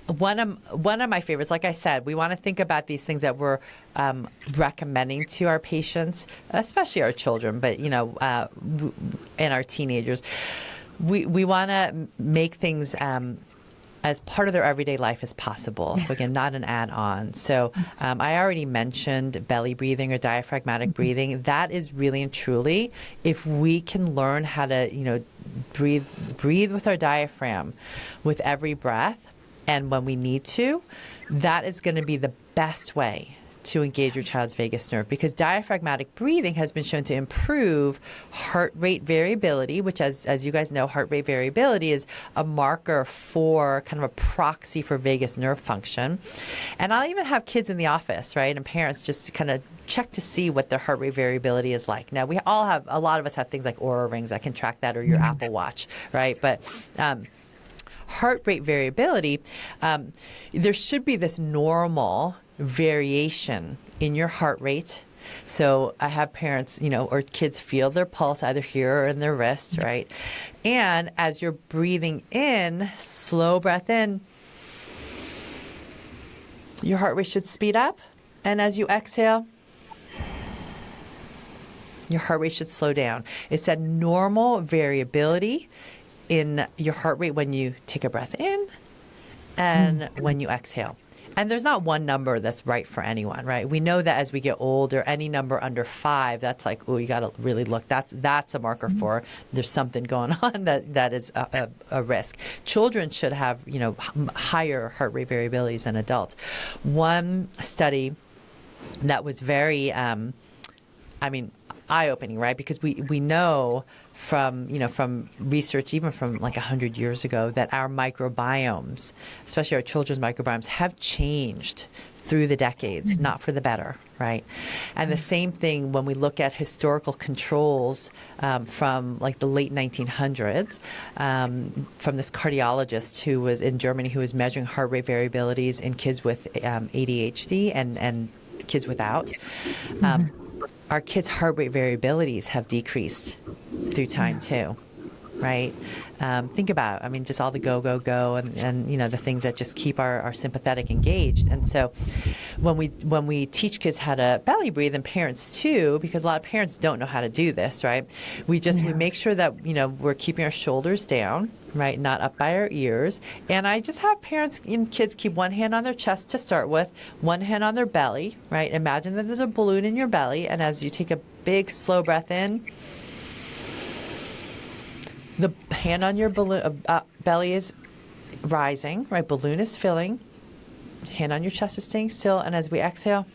one of my favorites, like I said, we want to think about these things that we're recommending to our patients, especially our children, but and our teenagers. We want to make things as part of their everyday life as possible. Yes. So again, not an add-on. So I already mentioned belly breathing or diaphragmatic breathing. That is really and truly, if we can learn how to, breathe with our diaphragm with every breath, and when we need to, that is going to be the best way to engage your child's vagus nerve, because diaphragmatic breathing has been shown to improve heart rate variability, which as you guys know, heart rate variability is a marker for kind of a proxy for vagus nerve function. And I'll even have kids in the office, right, and parents just to kind of check to see what their heart rate variability is like. Now, a lot of us have things like Oura rings that can track that, or your Apple Watch, right? But heart rate variability, there should be this normal variation in your heart rate. So I have parents, or kids feel their pulse either here or in their wrist, right? And as you're breathing in, slow breath in, your heart rate should speed up. And as you exhale, your heart rate should slow down. It's that normal variability in your heart rate when you take a breath in and when you exhale. And there's not one number that's right for anyone, right? We know that as we get older, any number under 5, that's like, oh, you got to really look. That's a marker for there's something going on that is a risk. Children should have, higher heart rate variabilities than adults. One study that was very, eye-opening, right? Because we know from research, even from like 100 years ago, that our microbiomes, especially our children's microbiomes, have changed through the decades, not for the better, right? And the same thing when we look at historical controls from like the late 1900s, from this cardiologist who was in Germany who was measuring heart rate variabilities in kids with ADHD and kids without. Our kids' heart rate variabilities have decreased through time too, right? Think about it. Just all the go, go, go, and the things that just keep our sympathetic engaged. And so when we teach kids how to belly breathe, and parents too, because a lot of parents don't know how to do this, right? We make sure that, we're keeping our shoulders down, right? Not up by our ears. And I just have parents and kids keep one hand on their chest to start with, one hand on their belly, right? Imagine that there's a balloon in your belly, and as you take a big, slow breath in, the hand on your belly is rising, right? Balloon is filling. Hand on your chest is staying still. And as we exhale,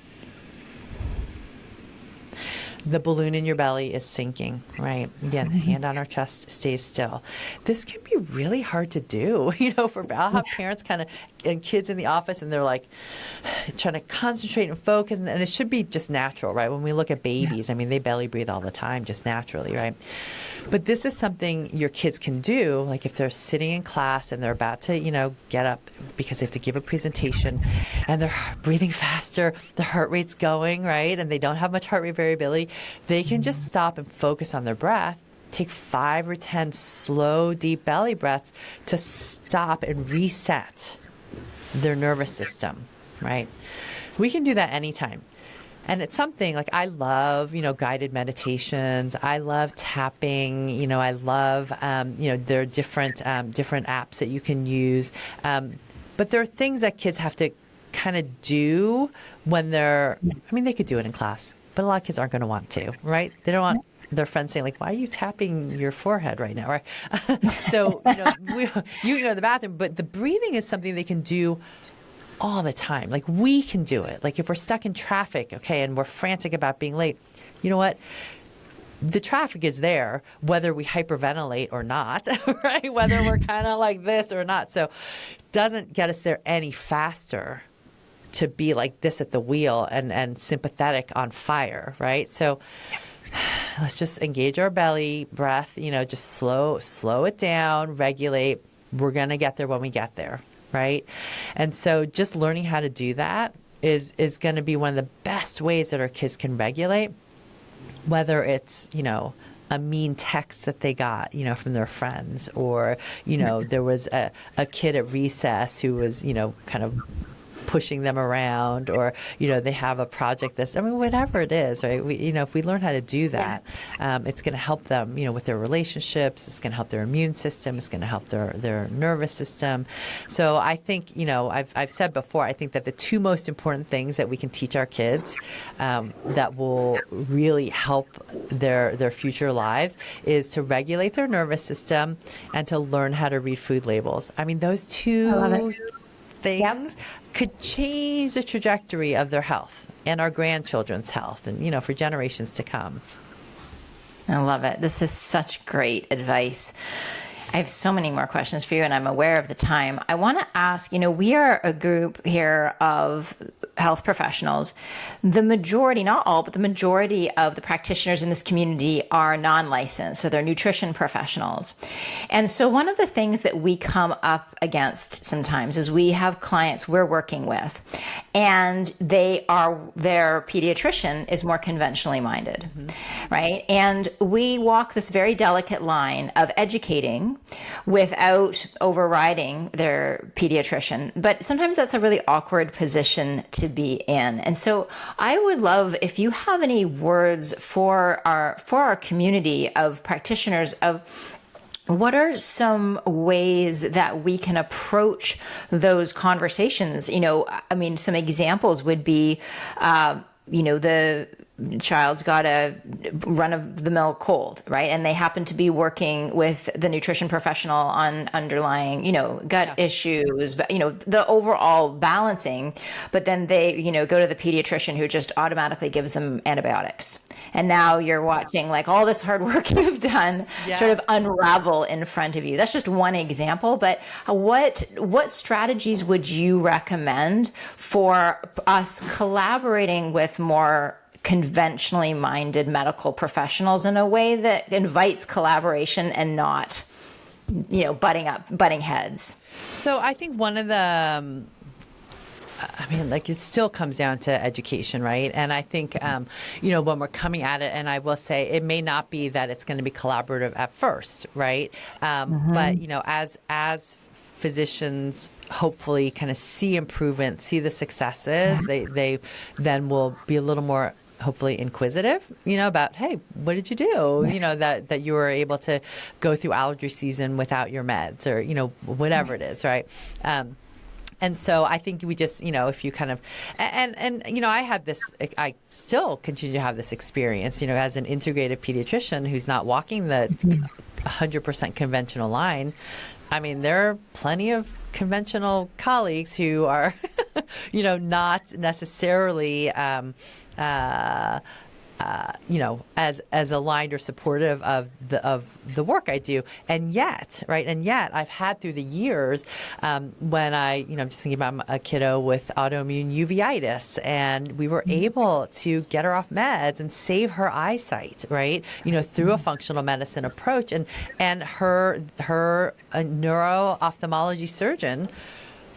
the balloon in your belly is sinking, right? Again, hand on our chest stays still. This can be really hard to do, I'll have parents and kids in the office, and they're like trying to concentrate and focus, and it should be just natural, right? When we look at babies, they belly breathe all the time, just naturally, right? But this is something your kids can do, like if they're sitting in class and they're about to, get up because they have to give a presentation and they're breathing faster, the heart rate's going, right? And they don't have much heart rate variability. They can just stop and focus on their breath, take 5 or 10 slow, deep belly breaths to stop and reset their nervous system, right? We can do that anytime. And it's something like I love, guided meditations. I love tapping. I love, there are different apps that you can use. But there are things that kids have to kind of do when they could do it in class, but a lot of kids aren't going to want to, right? They don't want their friends saying, like, why are you tapping your forehead right now, right? So, you can go to the bathroom, but the breathing is something they can do all the time. Like, we can do it. Like, if we're stuck in traffic, okay, and we're frantic about being late, you know what? The traffic is there, whether we hyperventilate or not, right? Whether we're kind of like this or not. So it doesn't get us there any faster to be like this at the wheel and sympathetic on fire, right? So let's just engage our belly breath, just slow it down, regulate. We're going to get there when we get there. Right? And so just learning how to do that is going to be one of the best ways that our kids can regulate, whether it's, a mean text that they got, from their friends, or, there was a kid at recess who was, kind of pushing them around, or, they have a project whatever it is, right? If we learn how to do that, it's going to help them, with their relationships. It's going to help their immune system. It's going to help their nervous system. So I think, I've said before, I think that the two most important things that we can teach our kids that will really help their future lives is to regulate their nervous system and to learn how to read food labels. I mean, those two things could change the trajectory of their health and our grandchildren's health and, for generations to come. I love it. This is such great advice. I have so many more questions for you, and I'm aware of the time. I want to ask, we are a group here of health professionals. The majority, not all, but the majority of the practitioners in this community are non-licensed, so they're nutrition professionals. And so one of the things that we come up against sometimes is we have clients we're working with, and their pediatrician is more conventionally minded, right? And we walk this very delicate line of educating without overriding their pediatrician. But sometimes that's a really awkward position to be in. And so I would love if you have any words for our community of practitioners of what are some ways that we can approach those conversations? Some examples would be, the child's got a run-of-the-mill cold, right? And they happen to be working with the nutrition professional on underlying, gut issues, but, the overall balancing. But then they, go to the pediatrician who just automatically gives them antibiotics. And now you're watching like all this hard work you've done sort of unravel in front of you. That's just one example. But what strategies would you recommend for us collaborating with more conventionally minded medical professionals in a way that invites collaboration and not, butting heads? So I think one of the, it still comes down to education, right? And I think, when we're coming at it, and I will say it may not be that it's going to be collaborative at first, right? But, as physicians hopefully kind of see improvement, see the successes, they then will be a little more hopefully inquisitive, about, hey, what did you do? That you were able to go through allergy season without your meds or, whatever it is, right? And so I think we just, if you kind of, and I still continue to have this experience, as an integrative pediatrician who's not walking the 100% conventional line. I mean, there are plenty of conventional colleagues who are, not necessarily, as aligned or supportive of the work I do, and yet I've had through the years when I'm just thinking about a kiddo with autoimmune uveitis, and we were able to get her off meds and save her eyesight, right? Through a functional medicine approach, and her neuro-ophthalmology surgeon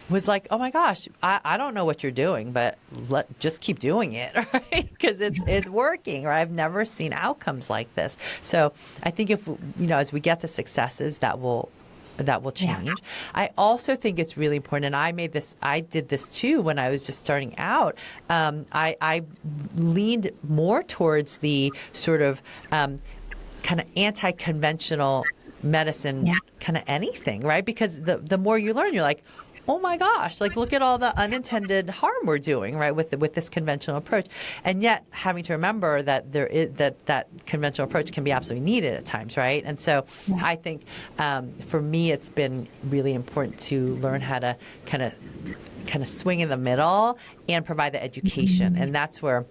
was like, oh my gosh, I don't know what you're doing, but just keep doing it, right? Because it's working, right? I've never seen outcomes like this. So I think if, as we get the successes, that will change. Yeah. I also think it's really important, and I did this too when I was just starting out. I leaned more towards the sort of kind of anti-conventional medicine, kind of anything, right? Because the more you learn, you're like, oh my gosh, like look at all the unintended harm we're doing, right, with this conventional approach. And yet having to remember that there is that conventional approach can be absolutely needed at times, right? And so I think for me it's been really important to learn how to kind of swing in the middle and provide the education. And that's where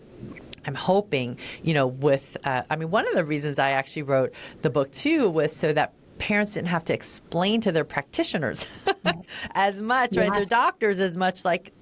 I'm hoping, with, one of the reasons I actually wrote the book too was so that parents didn't have to explain to their practitioners as much, right? Their doctors as much, like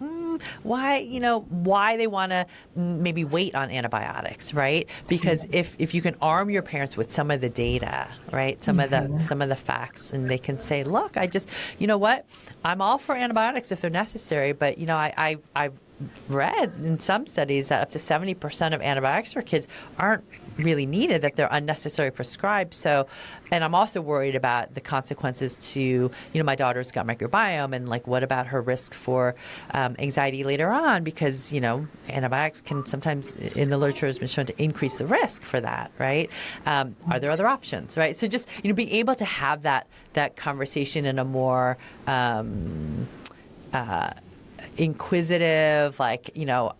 why they want to maybe wait on antibiotics, right? Because if you can arm your parents with some of the data, right, some of the facts, and they can say, look, I'm all for antibiotics if they're necessary, but I've read in some studies that up to 70% of antibiotics for kids aren't really needed, that they're unnecessarily prescribed. So, and I'm also worried about the consequences to, my daughter's gut microbiome, and like, what about her risk for anxiety later on? Because, antibiotics can sometimes, in the literature, has been shown to increase the risk for that, right? Are there other options, right? So just, being able to have that conversation in a more inquisitive, like,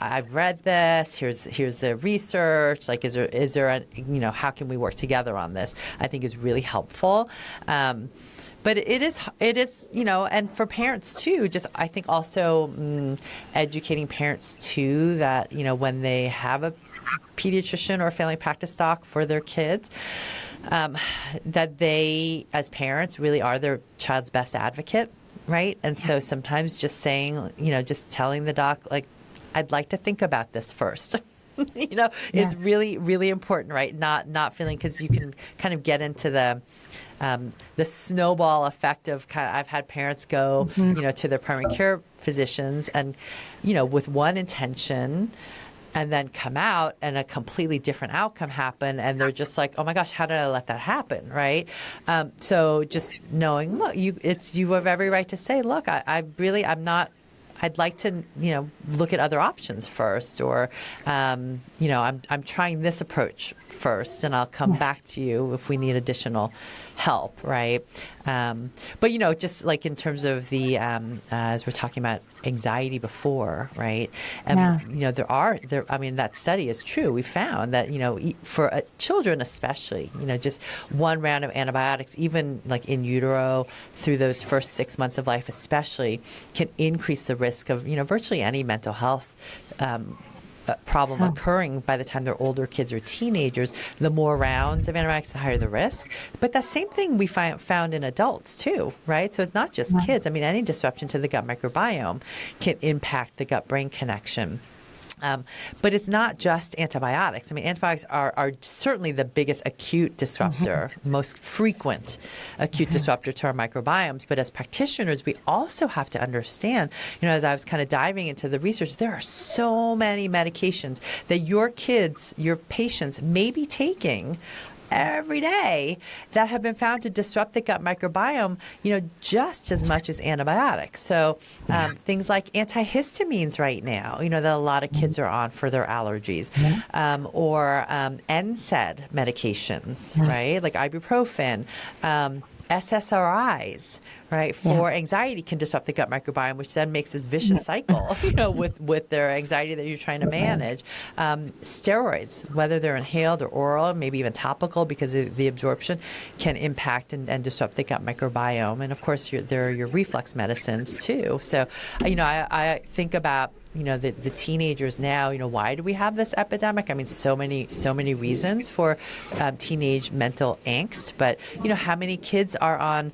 I've read this, here's the research, like, is there a, how can we work together on this, I think is really helpful. But it is, and for parents too, just, I think also educating parents too, that, when they have a pediatrician or a family practice doc for their kids, that they, as parents, really are their child's best advocate. Right. And so sometimes just saying, just telling the doc, like, I'd like to think about this first, is really, really important. Right. Not feeling, because you can kind of get into the snowball effect of I've had parents go, to their primary care physicians and, with one intention, and then come out and a completely different outcome happen, and they're just like, oh my gosh, how did I let that happen, right? So just knowing, look, you have every right to say, look, I'm not. I'd like to, look at other options first, or, I'm trying this approach first, and I'll come back to you if we need additional help, right? But, just like in terms of the, as we're talking about anxiety before, right? And, that study is true. We found that, for children especially, just one round of antibiotics, even like in utero through those first 6 months of life especially, can increase the risk of, virtually any mental health problem occurring by the time they're older kids or teenagers. The more rounds of antibiotics, the higher the risk. But that same thing we found in adults too, right? So it's not just kids. I mean, any disruption to the gut microbiome can impact the gut-brain connection. But it's not just antibiotics. I mean, antibiotics are certainly the biggest acute disruptor, most frequent acute disruptor to our microbiomes. But as practitioners, we also have to understand, as I was kind of diving into the research, there are so many medications that your kids, your patients may be taking every day that have been found to disrupt the gut microbiome, just as much as antibiotics. So things like antihistamines right now, that a lot of kids are on for their allergies, or NSAID medications, right, like ibuprofen, SSRIs, right, for anxiety can disrupt the gut microbiome, which then makes this vicious cycle, with their anxiety that you're trying to manage. Steroids, whether they're inhaled or oral, maybe even topical, because of the absorption, can impact and disrupt the gut microbiome. And of course, there are your reflux medicines too. So, I think about, the teenagers now, why do we have this epidemic? I mean, so many reasons for teenage mental angst, but, how many kids are on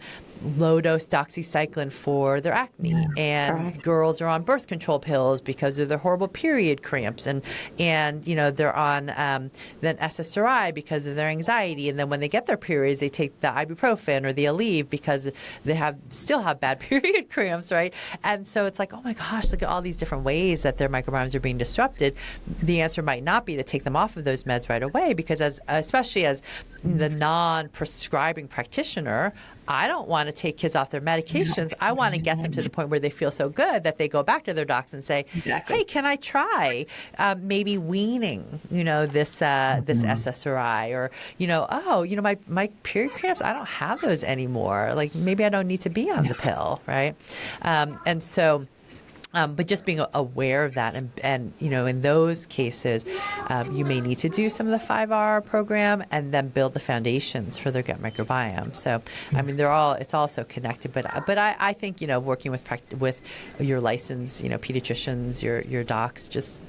low-dose doxycycline for their acne, and girls are on birth control pills because of their horrible period cramps, and they're on then SSRI because of their anxiety, and then when they get their periods, they take the ibuprofen or the Aleve because they still have bad period cramps, right? And so it's like, oh my gosh, look at all these different ways that their microbiomes are being disrupted. The answer might not be to take them off of those meds right away, because especially as the non-prescribing practitioner, I don't want to take kids off their medications. I want to get them to the point where they feel so good that they go back to their docs and say, hey, can I try maybe weaning, this SSRI, or, my period cramps, I don't have those anymore. Like, maybe I don't need to be on the pill, right? And so... but just being aware of that, and in those cases, you may need to do some of the 5R program and then build the foundations for their gut microbiome. So, I mean, it's all so connected. But I think working with your licensed pediatricians, your docs, just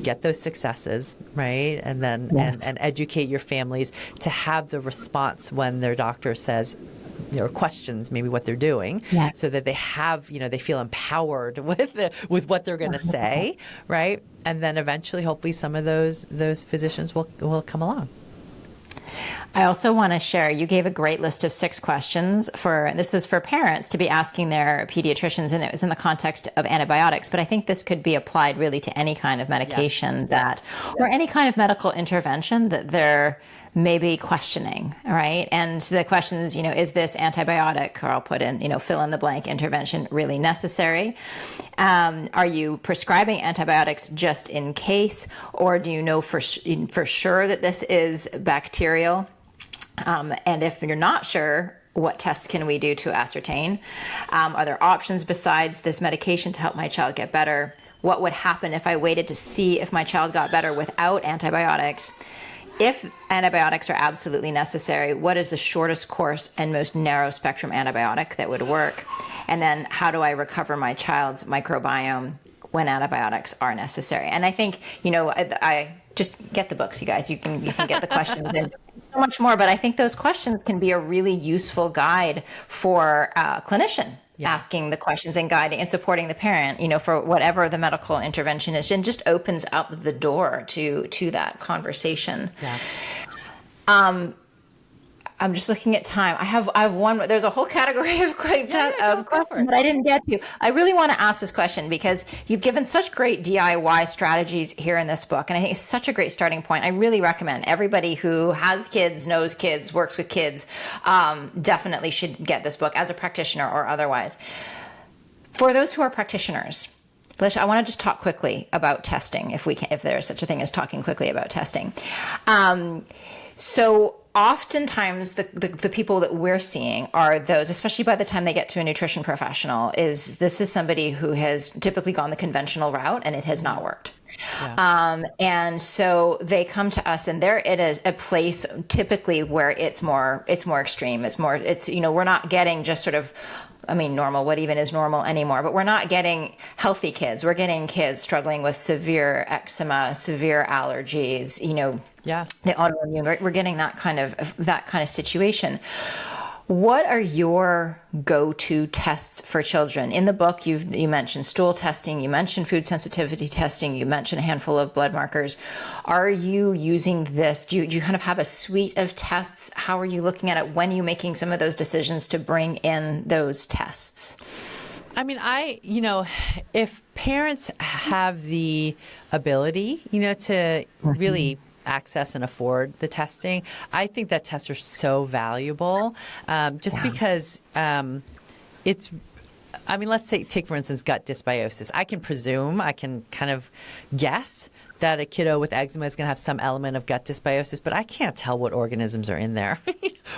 get those successes, right, and then and educate your families to have the response when their doctor says, or questions maybe what they're doing, so that they have, they feel empowered with what they're going to say, right? And then eventually, hopefully, some of those physicians will come along. I also want to share, you gave a great list of 6 questions this was for parents to be asking their pediatricians, and it was in the context of antibiotics, but I think this could be applied really to any kind of medication or any kind of medical intervention that they're maybe questioning, right? And the questions, is this antibiotic, or I'll put in, fill in the blank intervention really necessary? Are you prescribing antibiotics just in case, or do you know for sure that this is bacterial? And if you're not sure, what tests can we do to ascertain? Are there options besides this medication to help my child get better? What would happen if I waited to see if my child got better without antibiotics? If antibiotics are absolutely necessary, what is the shortest course and most narrow spectrum antibiotic that would work? And then how do I recover my child's microbiome when antibiotics are necessary? And I think, I just get the books, you guys. You can get the questions and so much more. But I think those questions can be a really useful guide for a clinician. Yeah. Asking the questions and guiding and supporting the parent, for whatever the medical intervention is, and just opens up the door to that conversation. Yeah. I'm just looking at time. I have one. There's a whole category of questions that I didn't get to. I really want to ask this question because you've given such great DIY strategies here in this book, and I think it's such a great starting point. I really recommend everybody who has kids, knows kids, works with kids, definitely should get this book as a practitioner or otherwise. For those who are practitioners, I want to just talk quickly about testing, if there is such a thing as talking quickly about testing. So oftentimes the people that we're seeing are those, especially by the time they get to a nutrition professional, this is somebody who has typically gone the conventional route and it has not worked. Yeah. And so they come to us, and they're at a place typically where it's more extreme. We're not getting just sort of, normal, what even is normal anymore, but we're not getting healthy kids. We're getting kids struggling with severe eczema, severe allergies, the autoimmune, right? We're getting that kind of situation. What are your go-to tests for children? In the book, you mentioned stool testing, you mentioned food sensitivity testing, you mentioned a handful of blood markers. Are you using this? Do you kind of have a suite of tests? How are you looking at it? When are you making some of those decisions to bring in those tests? If parents have the ability, to really access and afford the testing, I think that tests are so valuable, because it's, let's take for instance gut dysbiosis. I can kind of guess that a kiddo with eczema is going to have some element of gut dysbiosis, but I can't tell what organisms are in there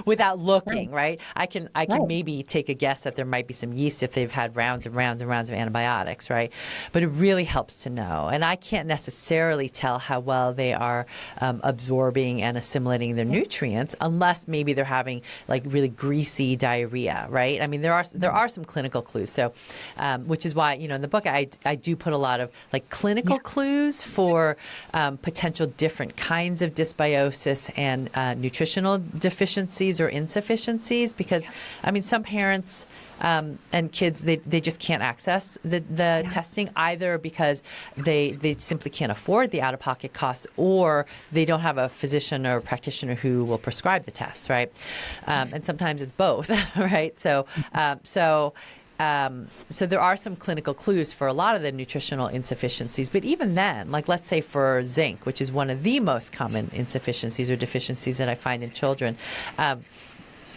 without looking, right? I can maybe take a guess that there might be some yeast if they've had rounds and rounds and rounds of antibiotics, right? But it really helps to know. And I can't necessarily tell how well they are absorbing and assimilating their nutrients unless maybe they're having like really greasy diarrhea, right? There are some clinical clues. So, which is why, in the book, I do put a lot of like clinical clues for potential different kinds of dysbiosis and nutritional deficiencies or insufficiencies, because some parents and kids, they just can't access the testing, either because they simply can't afford the out-of-pocket costs, or they don't have a physician or practitioner who will prescribe the tests, right? And sometimes it's both, right? So there are some clinical clues for a lot of the nutritional insufficiencies. But even then, like let's say for zinc, which is one of the most common insufficiencies or deficiencies that I find in children,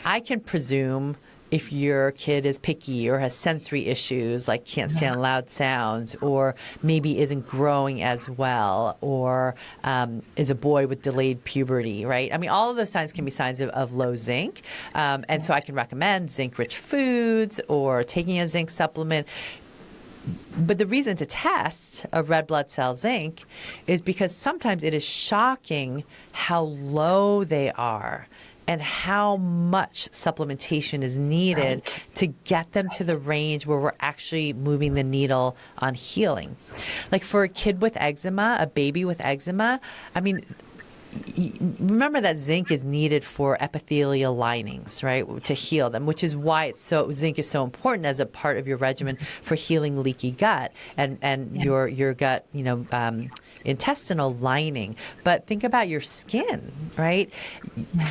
I can presume if your kid is picky or has sensory issues, like can't stand loud sounds, or maybe isn't growing as well, or is a boy with delayed puberty, right? All of those signs can be signs of low zinc. And so I can recommend zinc-rich foods or taking a zinc supplement. But the reason to test a red blood cell zinc is because sometimes it is shocking how low they are and how much supplementation is needed to get them to the range where we're actually moving the needle on healing. Like for a kid with eczema, a baby with eczema, remember that zinc is needed for epithelial linings, right, to heal them, which is why zinc is so important as a part of your regimen for healing leaky gut and your gut, intestinal lining. But think about your skin, right?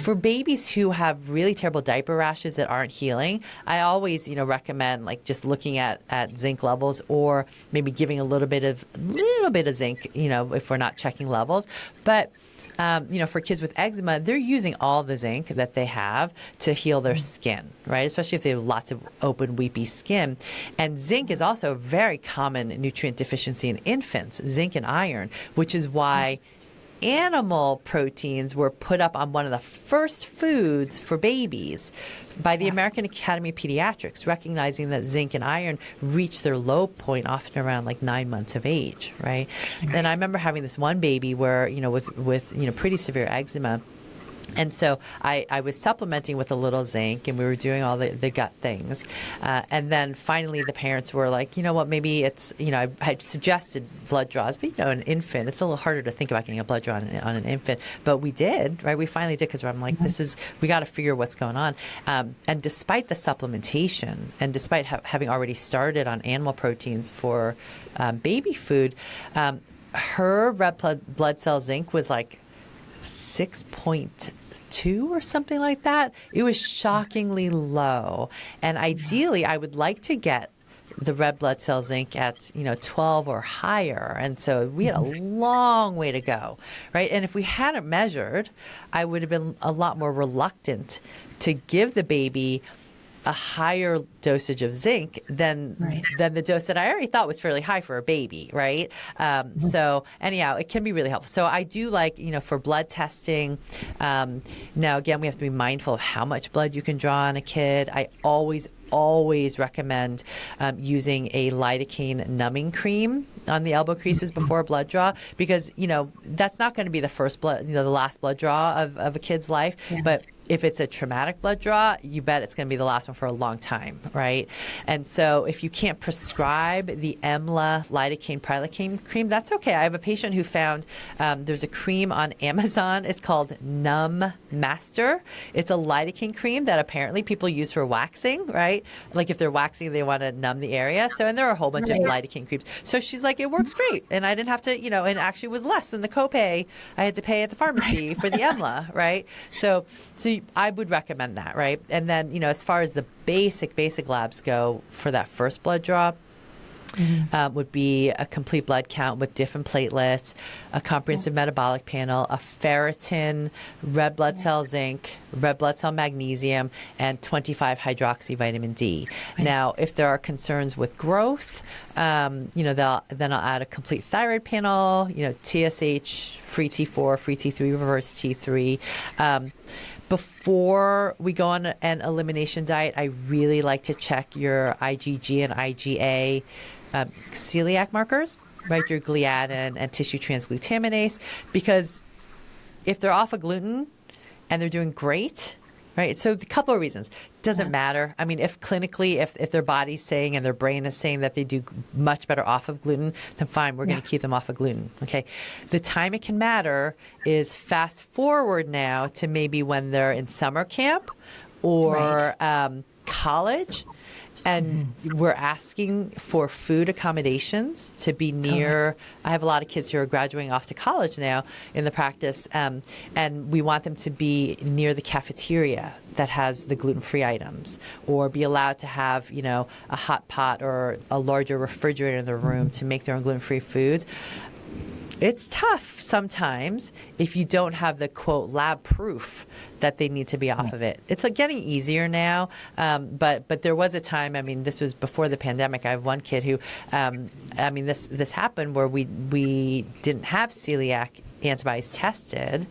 For babies who have really terrible diaper rashes that aren't healing, I always, recommend like just looking at zinc levels, or maybe giving a little bit of zinc, if we're not checking levels. But for kids with eczema, they're using all the zinc that they have to heal their skin, right? Especially if they have lots of open, weepy skin. And zinc is also a very common nutrient deficiency in infants, zinc and iron, which is why animal proteins were put up on one of the first foods for babies by the American Academy of Pediatrics, recognizing that zinc and iron reach their low point often around like 9 months of age, right? And I remember having this one baby where, with pretty severe eczema. And so I was supplementing with a little zinc, and we were doing all the gut things. And then finally the parents were like, you know what, maybe it's, I had suggested blood draws, but, an infant, it's a little harder to think about getting a blood draw on an infant. But we did, right? We finally did, because I'm like, we got to figure what's going on. And despite the supplementation, and despite having already started on animal proteins for baby food, her red blood cell zinc was like 6.2 or something like that. It was shockingly low. And ideally, I would like to get the red blood cell zinc at 12 or higher. And so we had a long way to go, right? And if we hadn't measured, I would have been a lot more reluctant to give the baby a higher dosage of zinc than the dose that I already thought was fairly high for a baby, right? So anyhow, it can be really helpful. So I do like, for blood testing. Now, again, we have to be mindful of how much blood you can draw on a kid. I always recommend using a lidocaine numbing cream on the elbow creases before a blood draw, because, that's not going to be the first blood, the last blood draw of a kid's life. But if it's a traumatic blood draw, you bet it's going to be the last one for a long time, right? And so if you can't prescribe the EMLA lidocaine prilocaine cream, that's okay. I have a patient who found there's a cream on Amazon. It's called Numb Master. It's a lidocaine cream that apparently people use for waxing, right? Like if they're waxing, they want to numb the area. So, and there are a whole bunch of lidocaine creams. So she's like, it works great. And I didn't have to, and actually was less than the copay I had to pay at the pharmacy for the EMLA, right? So I would recommend that, right? And then, as far as the basic labs go for that first blood draw, would be a complete blood count with different platelets, a comprehensive metabolic panel, a ferritin, red blood cell zinc, red blood cell magnesium, and 25 hydroxy vitamin D. Now, if there are concerns with growth, then I'll add a complete thyroid panel, TSH, free T4, free T3, reverse T3. Before we go on an elimination diet, I really like to check your IgG and IgA celiac markers, right? Your gliadin and tissue transglutaminase, because if they're off of gluten and they're doing great, right? So a couple of reasons. Doesn't matter. I mean, if clinically, if their body's saying and their brain is saying that they do much better off of gluten, then fine, we're going to keep them off of gluten. Okay. The time it can matter is fast forward now to maybe when they're in summer camp or college. And we're asking for food accommodations to be near. I have a lot of kids who are graduating off to college now in the practice, and we want them to be near the cafeteria that has the gluten-free items, or be allowed to have, a hot pot or a larger refrigerator in their room to make their own gluten-free foods. It's tough sometimes if you don't have the, quote, lab proof that they need to be off of it. It's getting easier now, but there was a time, this was before the pandemic. I have one kid who, this happened where we didn't have celiac antibodies tested,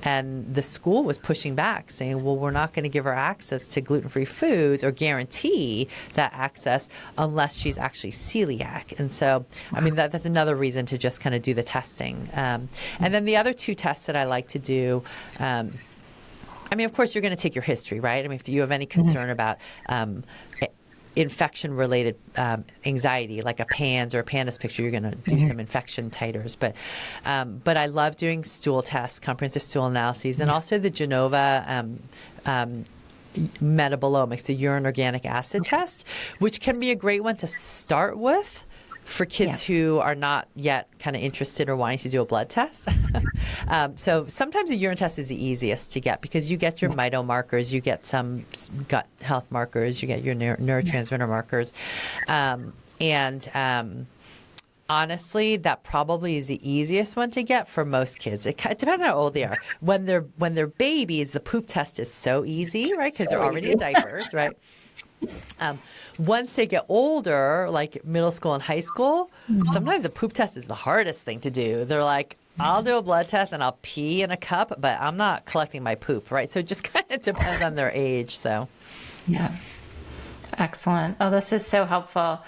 and the school was pushing back, saying, well, we're not going to give her access to gluten-free foods or guarantee that access unless she's actually celiac. And so, that's another reason to just kind of do the testing. And then the other two tests that I like to do, of course, you're going to take your history, right? If you have any concern about infection-related anxiety, like a PANS or a PANDAS picture, you're going to do some infection titers. But I love doing stool tests, comprehensive stool analyses, and also the Genova metabolomics, the urine organic acid test, which can be a great one to start with for kids who are not yet kind of interested or wanting to do a blood test. So sometimes a urine test is the easiest to get because you get your mito markers, you get some gut health markers, you get your neurotransmitter markers. Honestly, that probably is the easiest one to get for most kids. It depends on how old they are. When they're babies, the poop test is so easy, right? Because they're already in diapers, right? Once they get older, like middle school and high school, sometimes the poop test is the hardest thing to do. They're like, I'll do a blood test and I'll pee in a cup, but I'm not collecting my poop, right? So it just kind of depends on their age. So, yeah. Excellent. Oh, this is so helpful.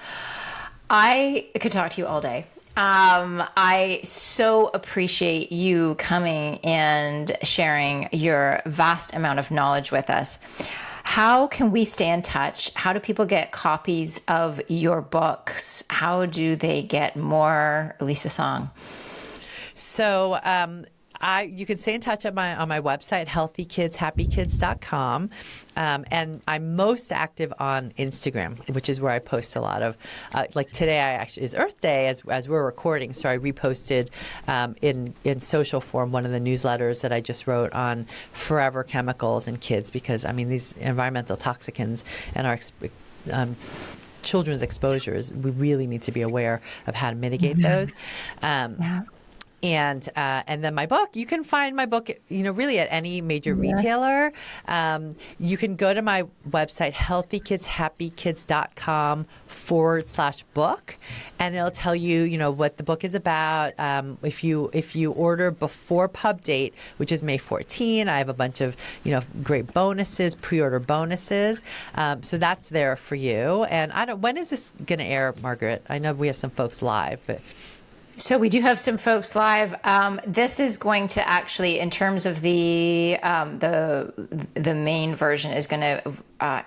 I could talk to you all day. I so appreciate you coming and sharing your vast amount of knowledge with us. How can we stay in touch? How do people get copies of your books? How do they get more Elisa Song? So, you can stay in touch on my website, healthykidshappykids.com. And I'm most active on Instagram, which is where I post a lot of, like today is Earth Day as we're recording. So I reposted in social form one of the newsletters that I just wrote on forever chemicals in kids, because I mean, these environmental toxicants and our children's exposures, we really need to be aware of how to mitigate those. And then my book, you can find my book, really at any major retailer. You can go to my website, healthykidshappykids.com/book, and it'll tell you, what the book is about. If you order before pub date, which is May 14, I have a bunch of, great bonuses, pre-order bonuses. So that's there for you. And when is this going to air, Margaret? I know we have some folks live, but... So we do have some folks live. This is going to actually, in terms of the main version, is going to.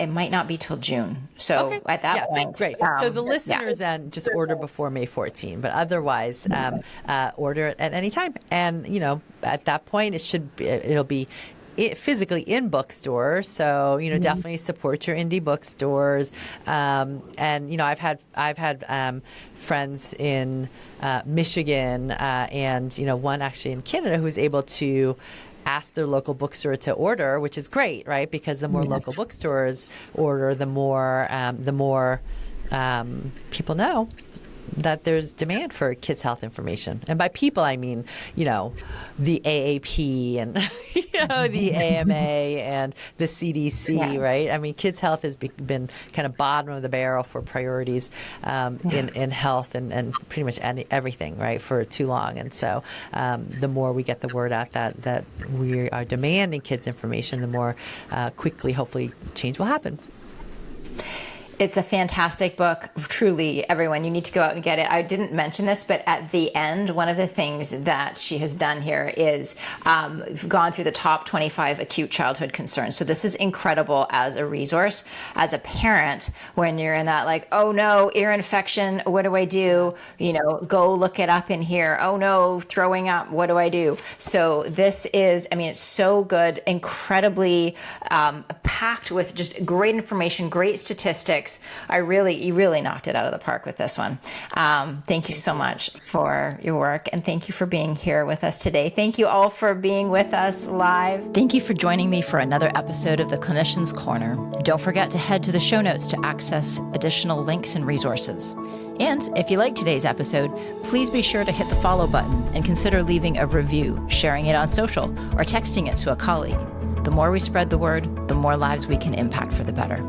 It might not be till June. So at that point, great. So the listeners then just order before May 14, but otherwise order it at any time. And at that point, it'll be physically in bookstores, so definitely support your indie bookstores. And I've had friends in Michigan and one actually in Canada who's able to ask their local bookstore to order, which is great, right? Because the more local bookstores order, the more people know that there's demand for kids' health information. And by people, I mean, the AAP and, the AMA and the CDC, right? I mean, kids' health has been kind of bottom of the barrel for priorities in health and pretty much everything, right, for too long. And so the more we get the word out that we are demanding kids' information, the more quickly, hopefully, change will happen. It's a fantastic book. Truly, everyone, you need to go out and get it. I didn't mention this, but at the end, one of the things that she has done here is gone through the top 25 acute childhood concerns. So this is incredible as a resource. As a parent, when you're in that like, oh no, ear infection, what do I do? Go look it up in here. Oh no, throwing up, what do I do? So this is, it's so good, incredibly packed with just great information, great statistics. You really knocked it out of the park with this one. Thank you so much for your work, and thank you for being here with us today. Thank you all for being with us live. Thank you for joining me for another episode of the Clinician's Corner. Don't forget to head to the show notes to access additional links and resources. And if you liked today's episode, please be sure to hit the follow button and consider leaving a review, sharing it on social, or texting it to a colleague. The more we spread the word, the more lives we can impact for the better.